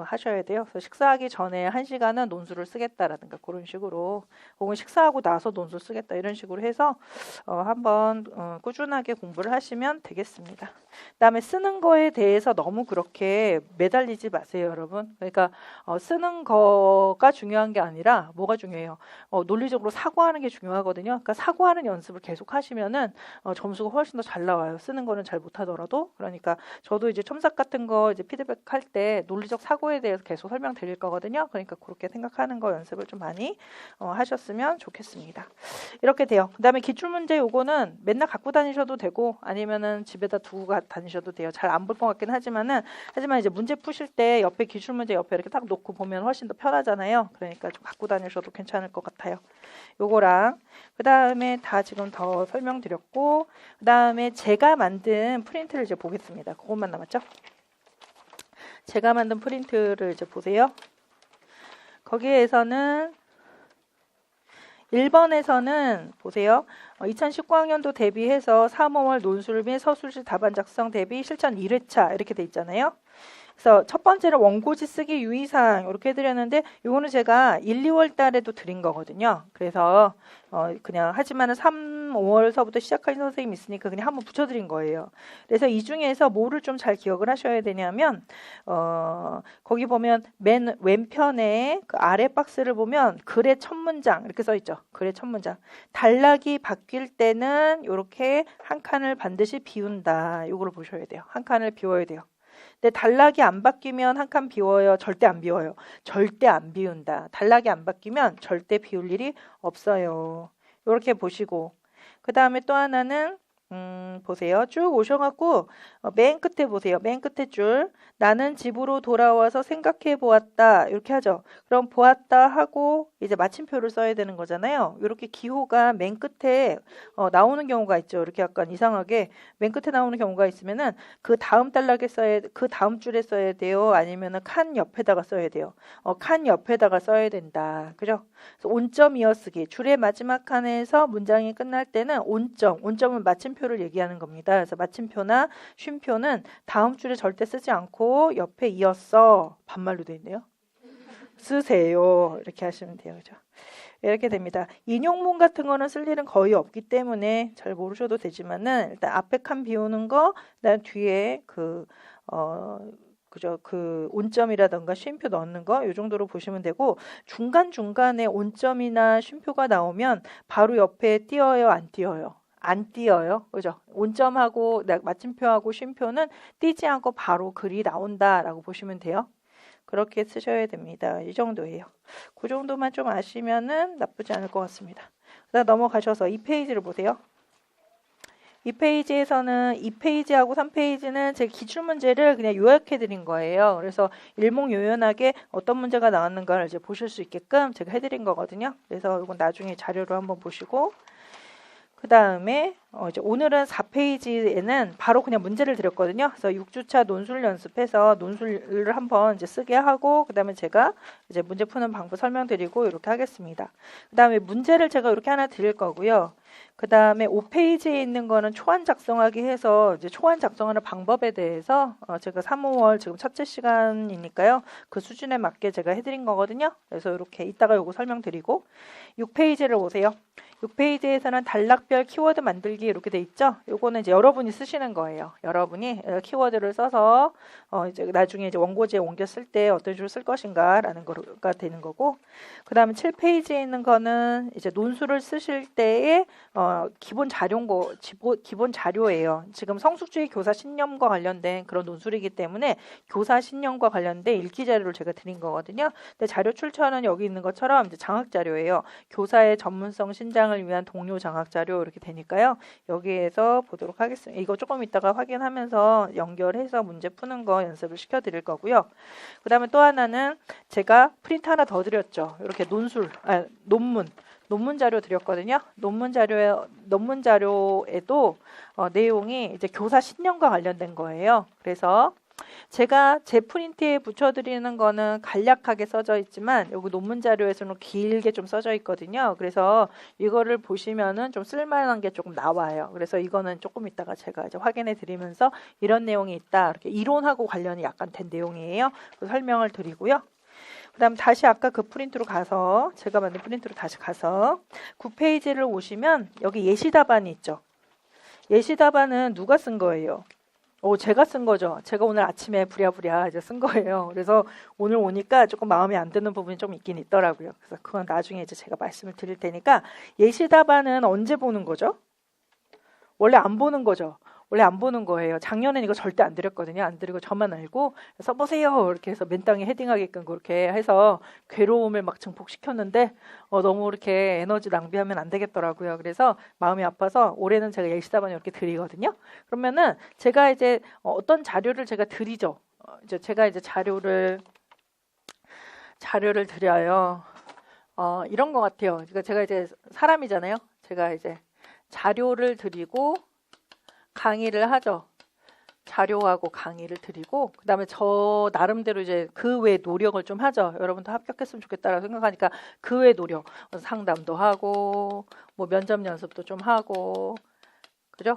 하셔야 돼요. 그래서 식사하기 전에 1시간은 논술을 쓰겠다라든가 그런 식으로 혹은 식사하고 나서 논술 쓰겠다 이런 식으로 해서 한번 꾸준하게 공부를 하시면 되겠습니다. 그다음에 쓰는 거에 대해서 너무 그렇게 매달리지 마세요, 여러분. 그러니까 쓰는 거가 중요한 게 아니라 뭐가 중요해요? 논리적으로 사고하는 게 중요하거든요. 그러니까 사고하는 연습을 계속 하시면은 점수가 훨씬 더 잘 나와요. 쓰는 거는 잘 못하더라도. 그러니까 저도 이제 첨삭 같은 거 이제 피드백 할 때 논리적 사고에 대해서 계속 설명드릴 거거든요. 그러니까 그렇게 생각하는 거 연습을 좀 많이 하셨으면 좋겠습니다. 이렇게 돼요. 그다음에 기출문제 요거는 맨날 갖고 다니셔도 되고 아니면은 집에다 두고 다니셔도 돼요. 잘 안 볼 것 같긴 하지만 이제 문제 푸실 때 옆에 기출문제 옆에 이렇게 딱 놓고 보면 훨씬 더 편하잖아요. 그러니까 좀 갖고 다니셔도 괜찮을 것 같아요. 요거랑 그 다음에 다 지금 더 설명드렸고 그 다음에 제가 만든 프린트를 이제 보겠습니다. 그것만 남았죠? 제가 만든 프린트를 이제 보세요. 거기에서는 1번에서는 보세요. 2019학년도 대비해서 3, 5월 논술 및 서술지 답안 작성 대비 실전 1회차 이렇게 돼 있잖아요. 그래서 첫 번째로 원고지 쓰기 유의사항 이렇게 해드렸는데 이거는 제가 1, 2월 달에도 드린 거거든요. 그래서 그냥 하지만은 3, 5월서부터 시작하신 선생님이 있으니까 그냥 한번 붙여드린 거예요. 그래서 이 중에서 뭐를 좀 잘 기억을 하셔야 되냐면 거기 보면 맨 왼편에 그 아래 박스를 보면 글의 첫 문장 이렇게 써 있죠. 글의 첫 문장. 단락이 바뀔 때는 이렇게 한 칸을 반드시 비운다. 이거를 보셔야 돼요. 한 칸을 비워야 돼요. 근데 단락이 안 바뀌면 한 칸 비워요? 절대 안 비워요. 절대 안 비운다. 단락이 안 바뀌면 절대 비울 일이 없어요. 이렇게 보시고 그 다음에 또 하나는 보세요. 쭉 오셔갖고 맨 끝에 보세요. 맨 끝에 줄 나는 집으로 돌아와서 생각해 보았다 이렇게 하죠. 그럼 보았다 하고 이제 마침표를 써야 되는 거잖아요. 이렇게 기호가 맨 끝에 나오는 경우가 있죠. 이렇게 약간 이상하게 맨 끝에 나오는 경우가 있으면은 그 다음 단락에 그 다음 줄에 써야 돼요. 아니면은 칸 옆에다가 써야 돼요. 칸 옆에다가 써야 된다. 그죠? 그래서 온점 이어쓰기 줄의 마지막 칸에서 문장이 끝날 때는 온점은 마침표를 얘기하는 겁니다. 그래서 마침표나 쉼표는 다음 줄에 절대 쓰지 않고 옆에 이어서 반말로 돼 있네요. 쓰세요. 이렇게 하시면 돼요. 그죠? 이렇게 됩니다. 인용문 같은 거는 쓸 일은 거의 없기 때문에 잘 모르셔도 되지만은 일단 앞에 칸 비우는 거, 그다음 뒤에 그죠? 그 온점이라던가 쉼표 넣는 거 이 정도로 보시면 되고 중간중간에 온점이나 쉼표가 나오면 바로 옆에 띄어요, 안 띄어요? 안 띄어요. 그죠? 온점하고 마침표하고 쉼표는 띄지 않고 바로 글이 나온다라고 보시면 돼요. 그렇게 쓰셔야 됩니다. 이 정도예요. 그 정도만 좀 아시면은 나쁘지 않을 것 같습니다. 그다음 넘어가셔서 2페이지를 보세요. 이 페이지에서는 2페이지하고 3페이지는 제 기출문제를 그냥 요약해 드린 거예요. 그래서 일목요연하게 어떤 문제가 나왔는가를 이제 보실 수 있게끔 제가 해드린 거거든요. 그래서 이건 나중에 자료로 한번 보시고, 그 다음에 이제 오늘은 4페이지에는 바로 그냥 문제를 드렸거든요. 그래서 6주차 논술 연습해서 논술을 한번 이제 쓰게 하고, 그 다음에 제가 이제 문제 푸는 방법 설명드리고 이렇게 하겠습니다. 그 다음에 문제를 제가 이렇게 하나 드릴 거고요. 그 다음에 5페이지에 있는 거는 초안 작성하기 해서 이제 초안 작성하는 방법에 대해서 제가 3, 5월 지금 첫째 시간이니까요. 그 수준에 맞게 제가 해드린 거거든요. 그래서 이렇게 이따가 요거 설명드리고, 6페이지를 보세요. 6페이지에서는 단락별 키워드 만들기 이렇게 돼 있죠. 요거는 이제 여러분이 쓰시는 거예요. 여러분이 키워드를 써서 이제 나중에 이제 원고지에 옮겨 쓸 때 어떤 식으로 쓸 것인가라는 거가 되는 거고, 그 다음에 7페이지에 있는 거는 이제 논술을 쓰실 때의 기본 자료고 기본 자료예요. 지금 성숙주의 교사 신념과 관련된 그런 논술이기 때문에 교사 신념과 관련된 읽기 자료를 제가 드린 거거든요. 근데 자료 출처는 여기 있는 것처럼 이제 장학 자료예요. 교사의 전문성 신장을 위한 동료 장학 자료 이렇게 되니까요. 여기에서 보도록 하겠습니다. 이거 조금 이따가 확인하면서 연결해서 문제 푸는 거 연습을 시켜드릴 거고요. 그 다음에 또 하나는 제가 프린트 하나 더 드렸죠. 이렇게 논문 자료 드렸거든요. 논문 자료에도 내용이 이제 교사 신념과 관련된 거예요. 그래서 제가 제 프린트에 붙여드리는 거는 간략하게 써져 있지만 여기 논문 자료에서는 길게 좀 써져 있거든요. 그래서 이거를 보시면은 좀 쓸만한 게 조금 나와요. 그래서 이거는 조금 이따가 제가 이제 확인해 드리면서 이런 내용이 있다. 이렇게 이론하고 관련이 약간 된 내용이에요. 그 설명을 드리고요. 그 다음 다시 아까 그 프린트로 가서 제가 만든 프린트로 다시 가서 9페이지를 오시면 여기 예시 답안이 있죠. 예시 답안은 누가 쓴 거예요? 제가 쓴 거죠. 제가 오늘 아침에 부랴부랴 이제 쓴 거예요. 그래서 오늘 오니까 조금 마음에 안 드는 부분이 좀 있긴 있더라고요. 그래서 그건 나중에 이제 제가 말씀을 드릴 테니까, 예시 답안은 언제 보는 거죠? 원래 안 보는 거죠. 원래 안 보는 거예요. 작년엔 이거 절대 안 드렸거든요. 안 드리고 저만 알고 써보세요. 이렇게 해서 맨땅에 헤딩하게끔 그렇게 해서 괴로움을 막 증폭시켰는데 너무 이렇게 에너지 낭비하면 안 되겠더라고요. 그래서 마음이 아파서 올해는 제가 예시답안을 이렇게 드리거든요. 그러면은 제가 이제 어떤 자료를 제가 드리죠. 이제 제가 이제 자료를 드려요. 이런 것 같아요. 그러니까 제가 이제 사람이잖아요. 제가 이제 자료를 드리고 강의를 하죠. 자료하고 강의를 드리고, 그 다음에 저 나름대로 이제 그 외 노력을 좀 하죠. 여러분도 합격했으면 좋겠다라고 생각하니까 그 외 노력, 상담도 하고 뭐 면접 연습도 좀 하고, 그죠?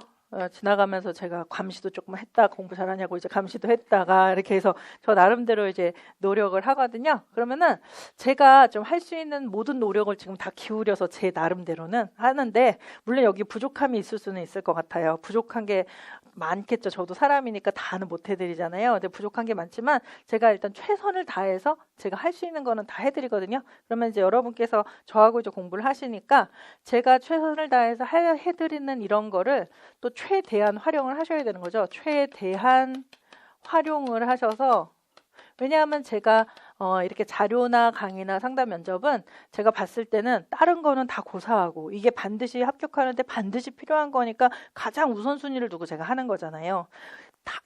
지나가면서 제가 감시도 조금 했다, 공부 잘하냐고 이제 감시도 했다가 이렇게 해서 저 나름대로 이제 노력을 하거든요. 그러면은 제가 좀 할 수 있는 모든 노력을 지금 다 기울여서 제 나름대로는 하는데, 물론 여기 부족함이 있을 수는 있을 것 같아요. 부족한 게 많겠죠. 저도 사람이니까 다는 못 해드리잖아요. 근데 부족한 게 많지만 제가 일단 최선을 다해서 제가 할 수 있는 거는 다 해드리거든요. 그러면 이제 여러분께서 저하고 이제 공부를 하시니까 제가 최선을 다해서 해드리는 이런 거를 또 최대한 활용을 하셔야 되는 거죠. 최대한 활용을 하셔서, 왜냐하면 제가 이렇게 자료나 강의나 상담 면접은 제가 봤을 때는 다른 거는 다 고사하고 이게 반드시 합격하는데 반드시 필요한 거니까 가장 우선순위를 두고 제가 하는 거잖아요.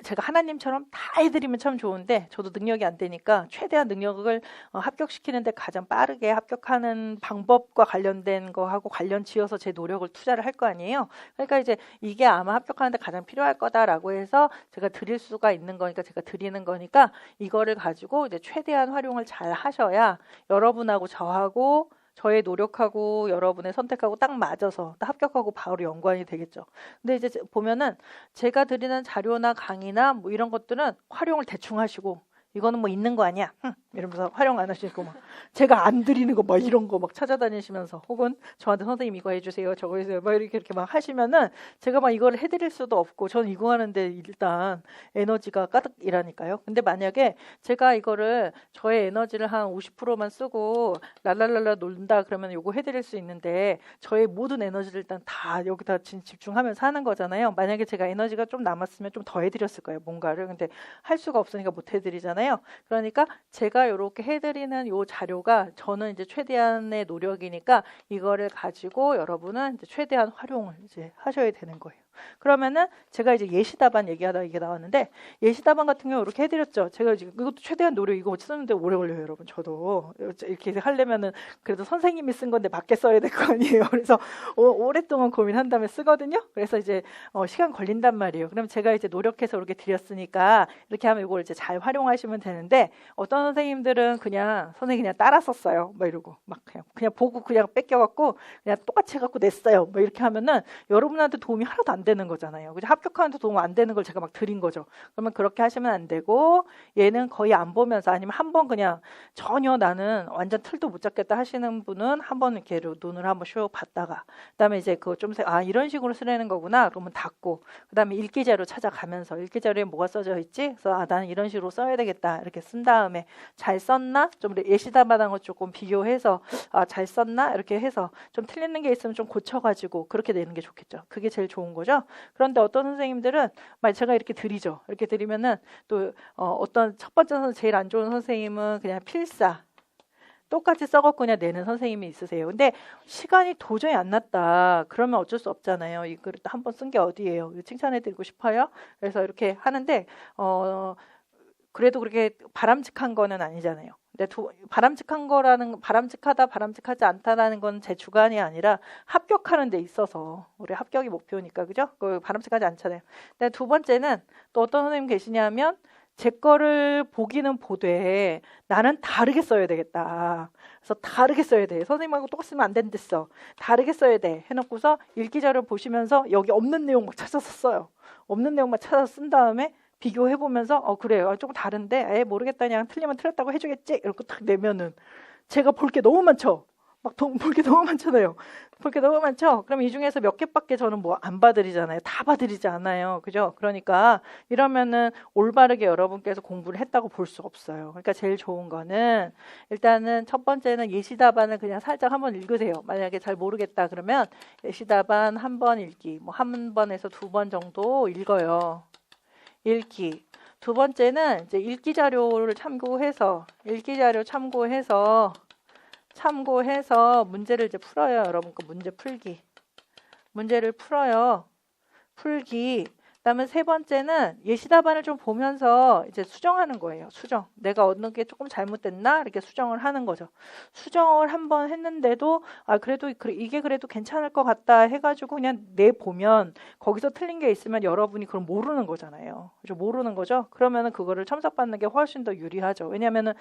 제가 하나님처럼 다 해드리면 참 좋은데 저도 능력이 안 되니까 최대한 능력을 합격시키는데 가장 빠르게 합격하는 방법과 관련된 거하고 관련 지어서 제 노력을 투자를 할 거 아니에요. 그러니까 이제 이게 아마 합격하는데 가장 필요할 거다라고 해서 제가 드릴 수가 있는 거니까 제가 드리는 거니까, 이거를 가지고 이제 최대한 활용을 잘 하셔야 여러분하고 저하고 저의 노력하고 여러분의 선택하고 딱 맞아서 딱 합격하고 바로 연관이 되겠죠. 근데 이제 보면은 제가 드리는 자료나 강의나 뭐 이런 것들은 활용을 대충 하시고, 이거는 뭐 있는 거 아니야? 이러면서 활용 안 하시고 막 제가 안 드리는 거 막 이런 거 막 찾아다니시면서, 혹은 저한테 선생님 이거 해주세요, 저거 해주세요, 막 이렇게 막 하시면은 제가 막 이걸 해드릴 수도 없고, 저는 이거 하는데 일단 에너지가 가득이라니까요. 근데 만약에 제가 이거를 저의 에너지를 한 50%만 쓰고 랄랄랄라 논다 그러면 요거 해드릴 수 있는데, 저의 모든 에너지를 일단 다 여기다 집중하면서 하는 거잖아요. 만약에 제가 에너지가 좀 남았으면 좀 더 해드렸을 거예요, 뭔가를. 근데 할 수가 없으니까 못 해드리잖아요. 거잖아요. 그러니까 제가 이렇게 해드리는 요 자료가 저는 이제 최대한의 노력이니까 이거를 가지고 여러분은 이제 최대한 활용을 이제 하셔야 되는 거예요. 그러면은 제가 이제 예시답안 얘기하다 이게 나왔는데, 예시답안 같은 경우 이렇게 해드렸죠. 제가 지금 이것도 최대한 노력, 이거 쓰는데 오래 걸려요, 여러분. 저도 이렇게 하려면은 그래도 선생님이 쓴 건데 맞게 써야 될 거 아니에요. 그래서 오랫동안 고민한 다음에 쓰거든요. 그래서 이제 시간 걸린단 말이에요. 그럼 제가 이제 노력해서 이렇게 드렸으니까 이렇게 하면 이걸 이제 잘 활용하시면 되는데, 어떤 선생님들은 그냥 선생님 그냥 따라 썼어요. 막 이러고 막 그냥 보고 그냥 뺏겨갖고 그냥 똑같이 해갖고 냈어요. 뭐 이렇게 하면은 여러분한테 도움이 하나도 안 되는 거잖아요. 그죠? 합격하는데 도움 안 되는 걸 제가 막 드린 거죠. 그러면 그렇게 하시면 안 되고, 얘는 거의 안 보면서 아니면 한번 그냥 전혀 나는 완전 틀도 못 잡겠다 하시는 분은 한번 이렇게 눈을 한번 슉 봤다가, 그다음에 이제 그거 좀 이런 식으로 쓰라는 거구나 그러면 닫고, 그다음에 읽기 자료 찾아가면서 읽기 자료에 뭐가 써져 있지? 그래서 나는 이런 식으로 써야 되겠다 이렇게 쓴 다음에 잘 썼나? 좀 예시답안하고 조금 비교해서 잘 썼나? 이렇게 해서 좀 틀리는 게 있으면 좀 고쳐가지고 그렇게 내는 게 좋겠죠. 그게 제일 좋은 거죠. 그런데 어떤 선생님들은 제가 이렇게 드리죠. 이렇게 드리면은 또 어떤 첫 번째 제일 안 좋은 선생님은 그냥 필사 똑같이 써갖고 그냥 내는 선생님이 있으세요. 근데 시간이 도저히 안 났다. 그러면 어쩔 수 없잖아요. 이 글을 한 번 쓴 게 어디예요? 칭찬해드리고 싶어요. 그래서 이렇게 하는데 그래도 그렇게 바람직한 거는 아니잖아요. 근데 바람직하다, 바람직하지 않다라는 건 제 주관이 아니라 합격하는 데 있어서 우리 합격이 목표니까, 그죠? 바람직하지 않잖아요. 근데 두 번째는 또 어떤 선생님 계시냐면 제 거를 보기는 보되 나는 다르게 써야 되겠다. 그래서 다르게 써야 돼. 선생님하고 똑같이 쓰면 안 된댔어. 다르게 써야 돼. 해놓고서 읽기 자료 보시면서 여기 없는 내용 막 찾아서 써요. 없는 내용만 찾아서 쓴 다음에 비교해보면서 그래요. 조금 다른데 모르겠다. 그냥 틀리면 틀렸다고 해주겠지. 이렇게 딱 내면은 제가 볼 게 너무 많죠. 볼 게 너무 많잖아요. 볼 게 너무 많죠. 그럼 이 중에서 몇 개밖에 저는 뭐 안 봐드리잖아요. 다 봐드리지 않아요. 그죠? 그러니까 이러면은 올바르게 여러분께서 공부를 했다고 볼 수 없어요. 그러니까 제일 좋은 거는 일단은 첫 번째는 예시답안을 그냥 살짝 한번 읽으세요. 만약에 잘 모르겠다 그러면 예시답안 한 번 읽기, 뭐 한 번에서 두 번 정도 읽어요. 읽기. 두 번째는 이제 읽기 자료를 참고해서 문제를 이제 풀어요. 여러분 거 문제 풀기. 문제를 풀어요. 풀기. 그다음에 세 번째는 예시답안을 좀 보면서 이제 수정하는 거예요. 수정. 내가 어느 게 조금 잘못됐나? 이렇게 수정을 하는 거죠. 수정을 한번 했는데도 그래도 이게 그래도 괜찮을 것 같다 해가지고 그냥 내보면 거기서 틀린 게 있으면 여러분이 그럼 모르는 거잖아요. 그죠? 모르는 거죠. 그러면은 그거를 첨삭받는 게 훨씬 더 유리하죠. 왜냐면은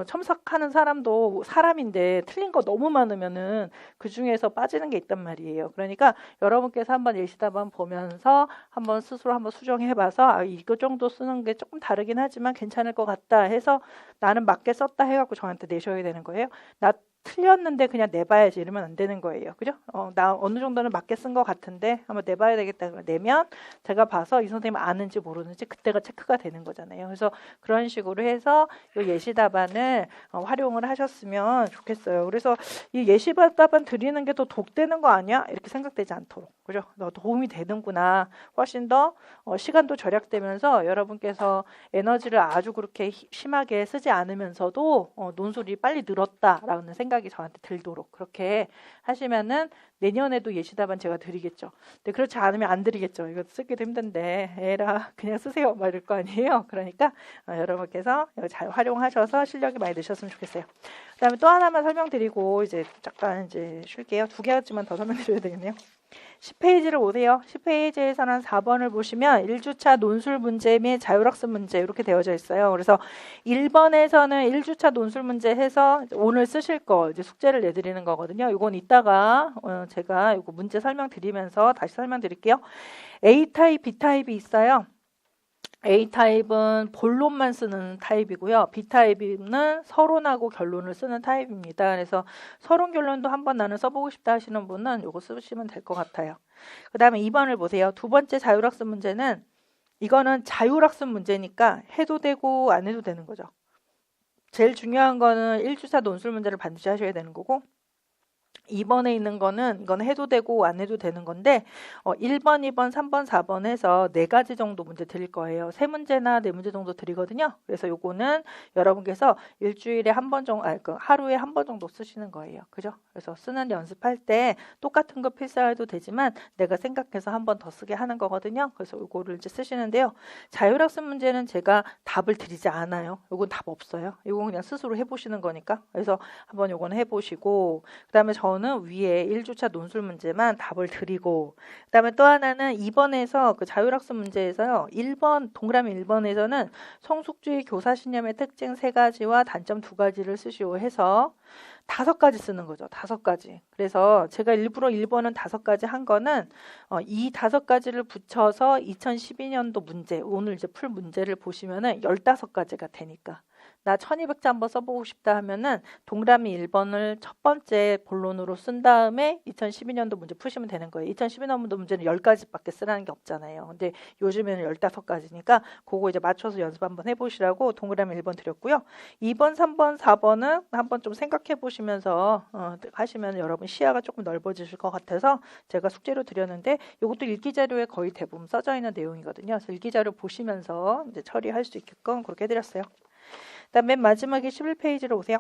첨삭하는 사람도 사람인데 틀린 거 너무 많으면은 그 중에서 빠지는 게 있단 말이에요. 그러니까 여러분께서 한번 예시답안 보면서 한번 스스로 한번 수정해봐서 이거 정도 쓰는 게 조금 다르긴 하지만 괜찮을 것 같다 해서 나는 맞게 썼다 해갖고 저한테 내셔야 되는 거예요. 나 틀렸는데 그냥 내봐야지 이러면 안 되는 거예요. 그죠? 나 어느 정도는 맞게 쓴 것 같은데 한번 내봐야 되겠다. 내면 제가 봐서 이 선생님 아는지 모르는지 그때가 체크가 되는 거잖아요. 그래서 그런 식으로 해서 이 예시답안을 활용을 하셨으면 좋겠어요. 그래서 이 예시답안 드리는 게 더 독되는 거 아니야? 이렇게 생각되지 않도록. 그죠? 도움이 되는구나. 훨씬 더 시간도 절약되면서 여러분께서 에너지를 아주 그렇게 심하게 쓰지 않으면서도 논술이 빨리 늘었다라는 생각이 저한테 들도록 그렇게 하시면은 내년에도 예시답안 제가 드리겠죠. 근데 그렇지 않으면 안 드리겠죠. 이거 쓰기도 힘든데 에라 그냥 쓰세요 막 이럴 거 아니에요. 그러니까 여러분께서 잘 활용하셔서 실력이 많이 느셨으면 좋겠어요. 그다음에 또 하나만 설명드리고 이제 잠깐 이제 쉴게요. 두 개까지만 더 설명드려야 되겠네요. 10페이지를 오세요. 10페이지에서는 4번을 보시면 1주차 논술 문제 및 자율학습 문제 이렇게 되어져 있어요. 그래서 1번에서는 1주차 논술 문제 해서 오늘 쓰실 거 이제 숙제를 내드리는 거거든요. 이건 이따가 제가 이거 문제 설명드리면서 다시 설명드릴게요. A타입, B타입이 있어요. A타입은 본론만 쓰는 타입이고요. B타입은 서론하고 결론을 쓰는 타입입니다. 그래서 서론 결론도 한번 나는 써보고 싶다 하시는 분은 이거 쓰시면 될 것 같아요. 그 다음에 2번을 보세요. 두 번째 자율학습 문제는 이거는 자율학습 문제니까 해도 되고 안 해도 되는 거죠. 제일 중요한 거는 1주차 논술 문제를 반드시 하셔야 되는 거고 2번에 있는 거는 이건 해도 되고 안 해도 되는 건데 1번, 2번, 3번, 4번 해서 4가지 정도 문제 드릴 거예요. 3문제나 4문제 정도 드리거든요. 그래서 요거는 여러분께서 일주일에 한 번 정도, 하루에 한 번 정도 쓰시는 거예요. 그죠? 그래서 쓰는 연습할 때 똑같은 거 필사해도 되지만 내가 생각해서 한 번 더 쓰게 하는 거거든요. 그래서 요거를 이제 쓰시는데요. 자율학습 문제는 제가 답을 드리지 않아요. 요건 답 없어요. 요건 그냥 스스로 해보시는 거니까. 그래서 한번 요거는 해보시고, 그 다음에 저는 위에 1주차 논술 문제만 답을 드리고, 그 다음에 또 하나는 2번에서 그 자율학습 문제에서요. 1번, 동그라미 1번에서는 성숙주의 교사신념의 특징 3가지와 단점 2가지를 쓰시오 해서 5가지 쓰는 거죠. 5가지. 그래서 제가 일부러 1번은 5가지 한 거는 이 5가지를 붙여서 2012년도 문제, 오늘 이제 풀 문제를 보시면은 15가지가 되니까. 나 1200자 한번 써보고 싶다 하면은 동그라미 1번을 첫 번째 본론으로 쓴 다음에 2012년도 문제 푸시면 되는 거예요. 2012년도 문제는 10가지밖에 쓰라는 게 없잖아요. 근데 요즘에는 15가지니까 그거 이제 맞춰서 연습 한번 해보시라고 동그라미 1번 드렸고요. 2번, 3번, 4번은 한번 좀 생각해 보시면서 하시면 여러분 시야가 조금 넓어지실 것 같아서 제가 숙제로 드렸는데 이것도 일기자료에 거의 대부분 써져 있는 내용이거든요. 그래서 일기자료 보시면서 이제 처리할 수 있게끔 그렇게 해드렸어요. 그다음 맨 마지막에 11페이지로 오세요.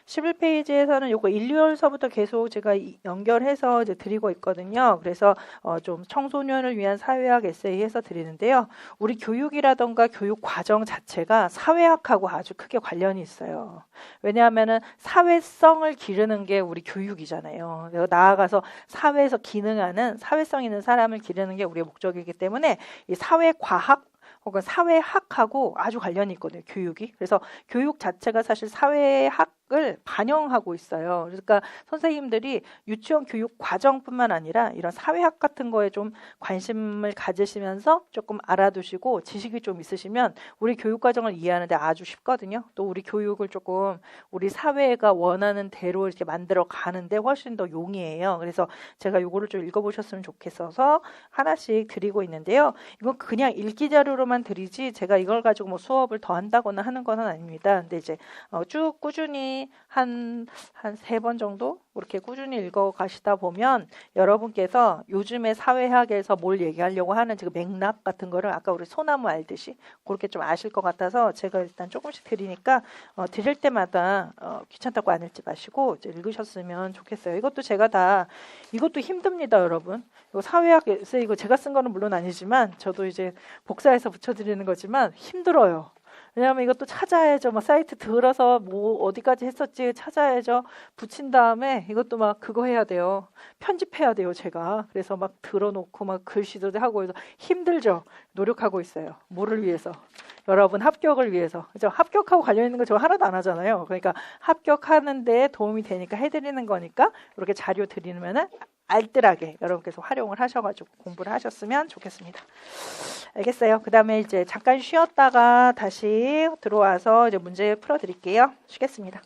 11페이지에서는 요거 1, 2월서부터 계속 제가 연결해서 이제 드리고 있거든요. 그래서 좀 청소년을 위한 사회학 에세이 해서 드리는데요. 우리 교육이라던가 교육 과정 자체가 사회학하고 아주 크게 관련이 있어요. 왜냐하면은 사회성을 기르는 게 우리 교육이잖아요. 그래서 나아가서 사회에서 기능하는 사회성 있는 사람을 기르는 게 우리의 목적이기 때문에 이 사회과학 혹은 사회학하고 아주 관련이 있거든요. 교육이. 그래서 교육 자체가 사실 사회학을 반영하고 있어요. 그러니까 선생님들이 유치원 교육 과정뿐만 아니라 이런 사회학 같은 거에 좀 관심을 가지시면서 조금 알아두시고 지식이 좀 있으시면 우리 교육 과정을 이해하는데 아주 쉽거든요. 또 우리 교육을 조금 우리 사회가 원하는 대로 이렇게 만들어 가는데 훨씬 더 용이해요. 그래서 제가 이거를 좀 읽어보셨으면 좋겠어서 하나씩 드리고 있는데요. 이건 그냥 읽기 자료로만 드리지 제가 이걸 가지고 뭐 수업을 더 한다거나 하는 건 아닙니다. 근데 이제 쭉 꾸준히 한 3번 정도 이렇게 꾸준히 읽어 가시다 보면 여러분께서 요즘에 사회학에서 뭘 얘기하려고 하는지 그 맥락 같은 거를 아까 우리 소나무 알듯이 그렇게 좀 아실 것 같아서 제가 일단 조금씩 드리니까 드릴 때마다 귀찮다고 안 읽지 마시고 이제 읽으셨으면 좋겠어요. 이것도 이것도 힘듭니다, 여러분. 이거 사회학 에세이 이거 제가 쓴 거는 물론 아니지만 저도 이제 복사해서 붙여드리는 거지만 힘들어요. 왜냐하면 이것도 찾아야죠. 막 사이트 들어서 뭐 어디까지 했었지 찾아야죠. 붙인 다음에 이것도 막 그거 해야 돼요. 편집해야 돼요, 제가. 그래서 막 들어놓고 막 글씨도 하고 해서 힘들죠. 노력하고 있어요. 뭐를 위해서? 여러분 합격을 위해서. 그죠? 합격하고 관련 있는 거 저 하나도 안 하잖아요. 그러니까 합격하는 데 도움이 되니까 해드리는 거니까 이렇게 자료 드리면은 알뜰하게 여러분께서 활용을 하셔가지고 공부를 하셨으면 좋겠습니다. 알겠어요. 그 다음에 이제 잠깐 쉬었다가 다시 들어와서 이제 문제 풀어드릴게요. 쉬겠습니다.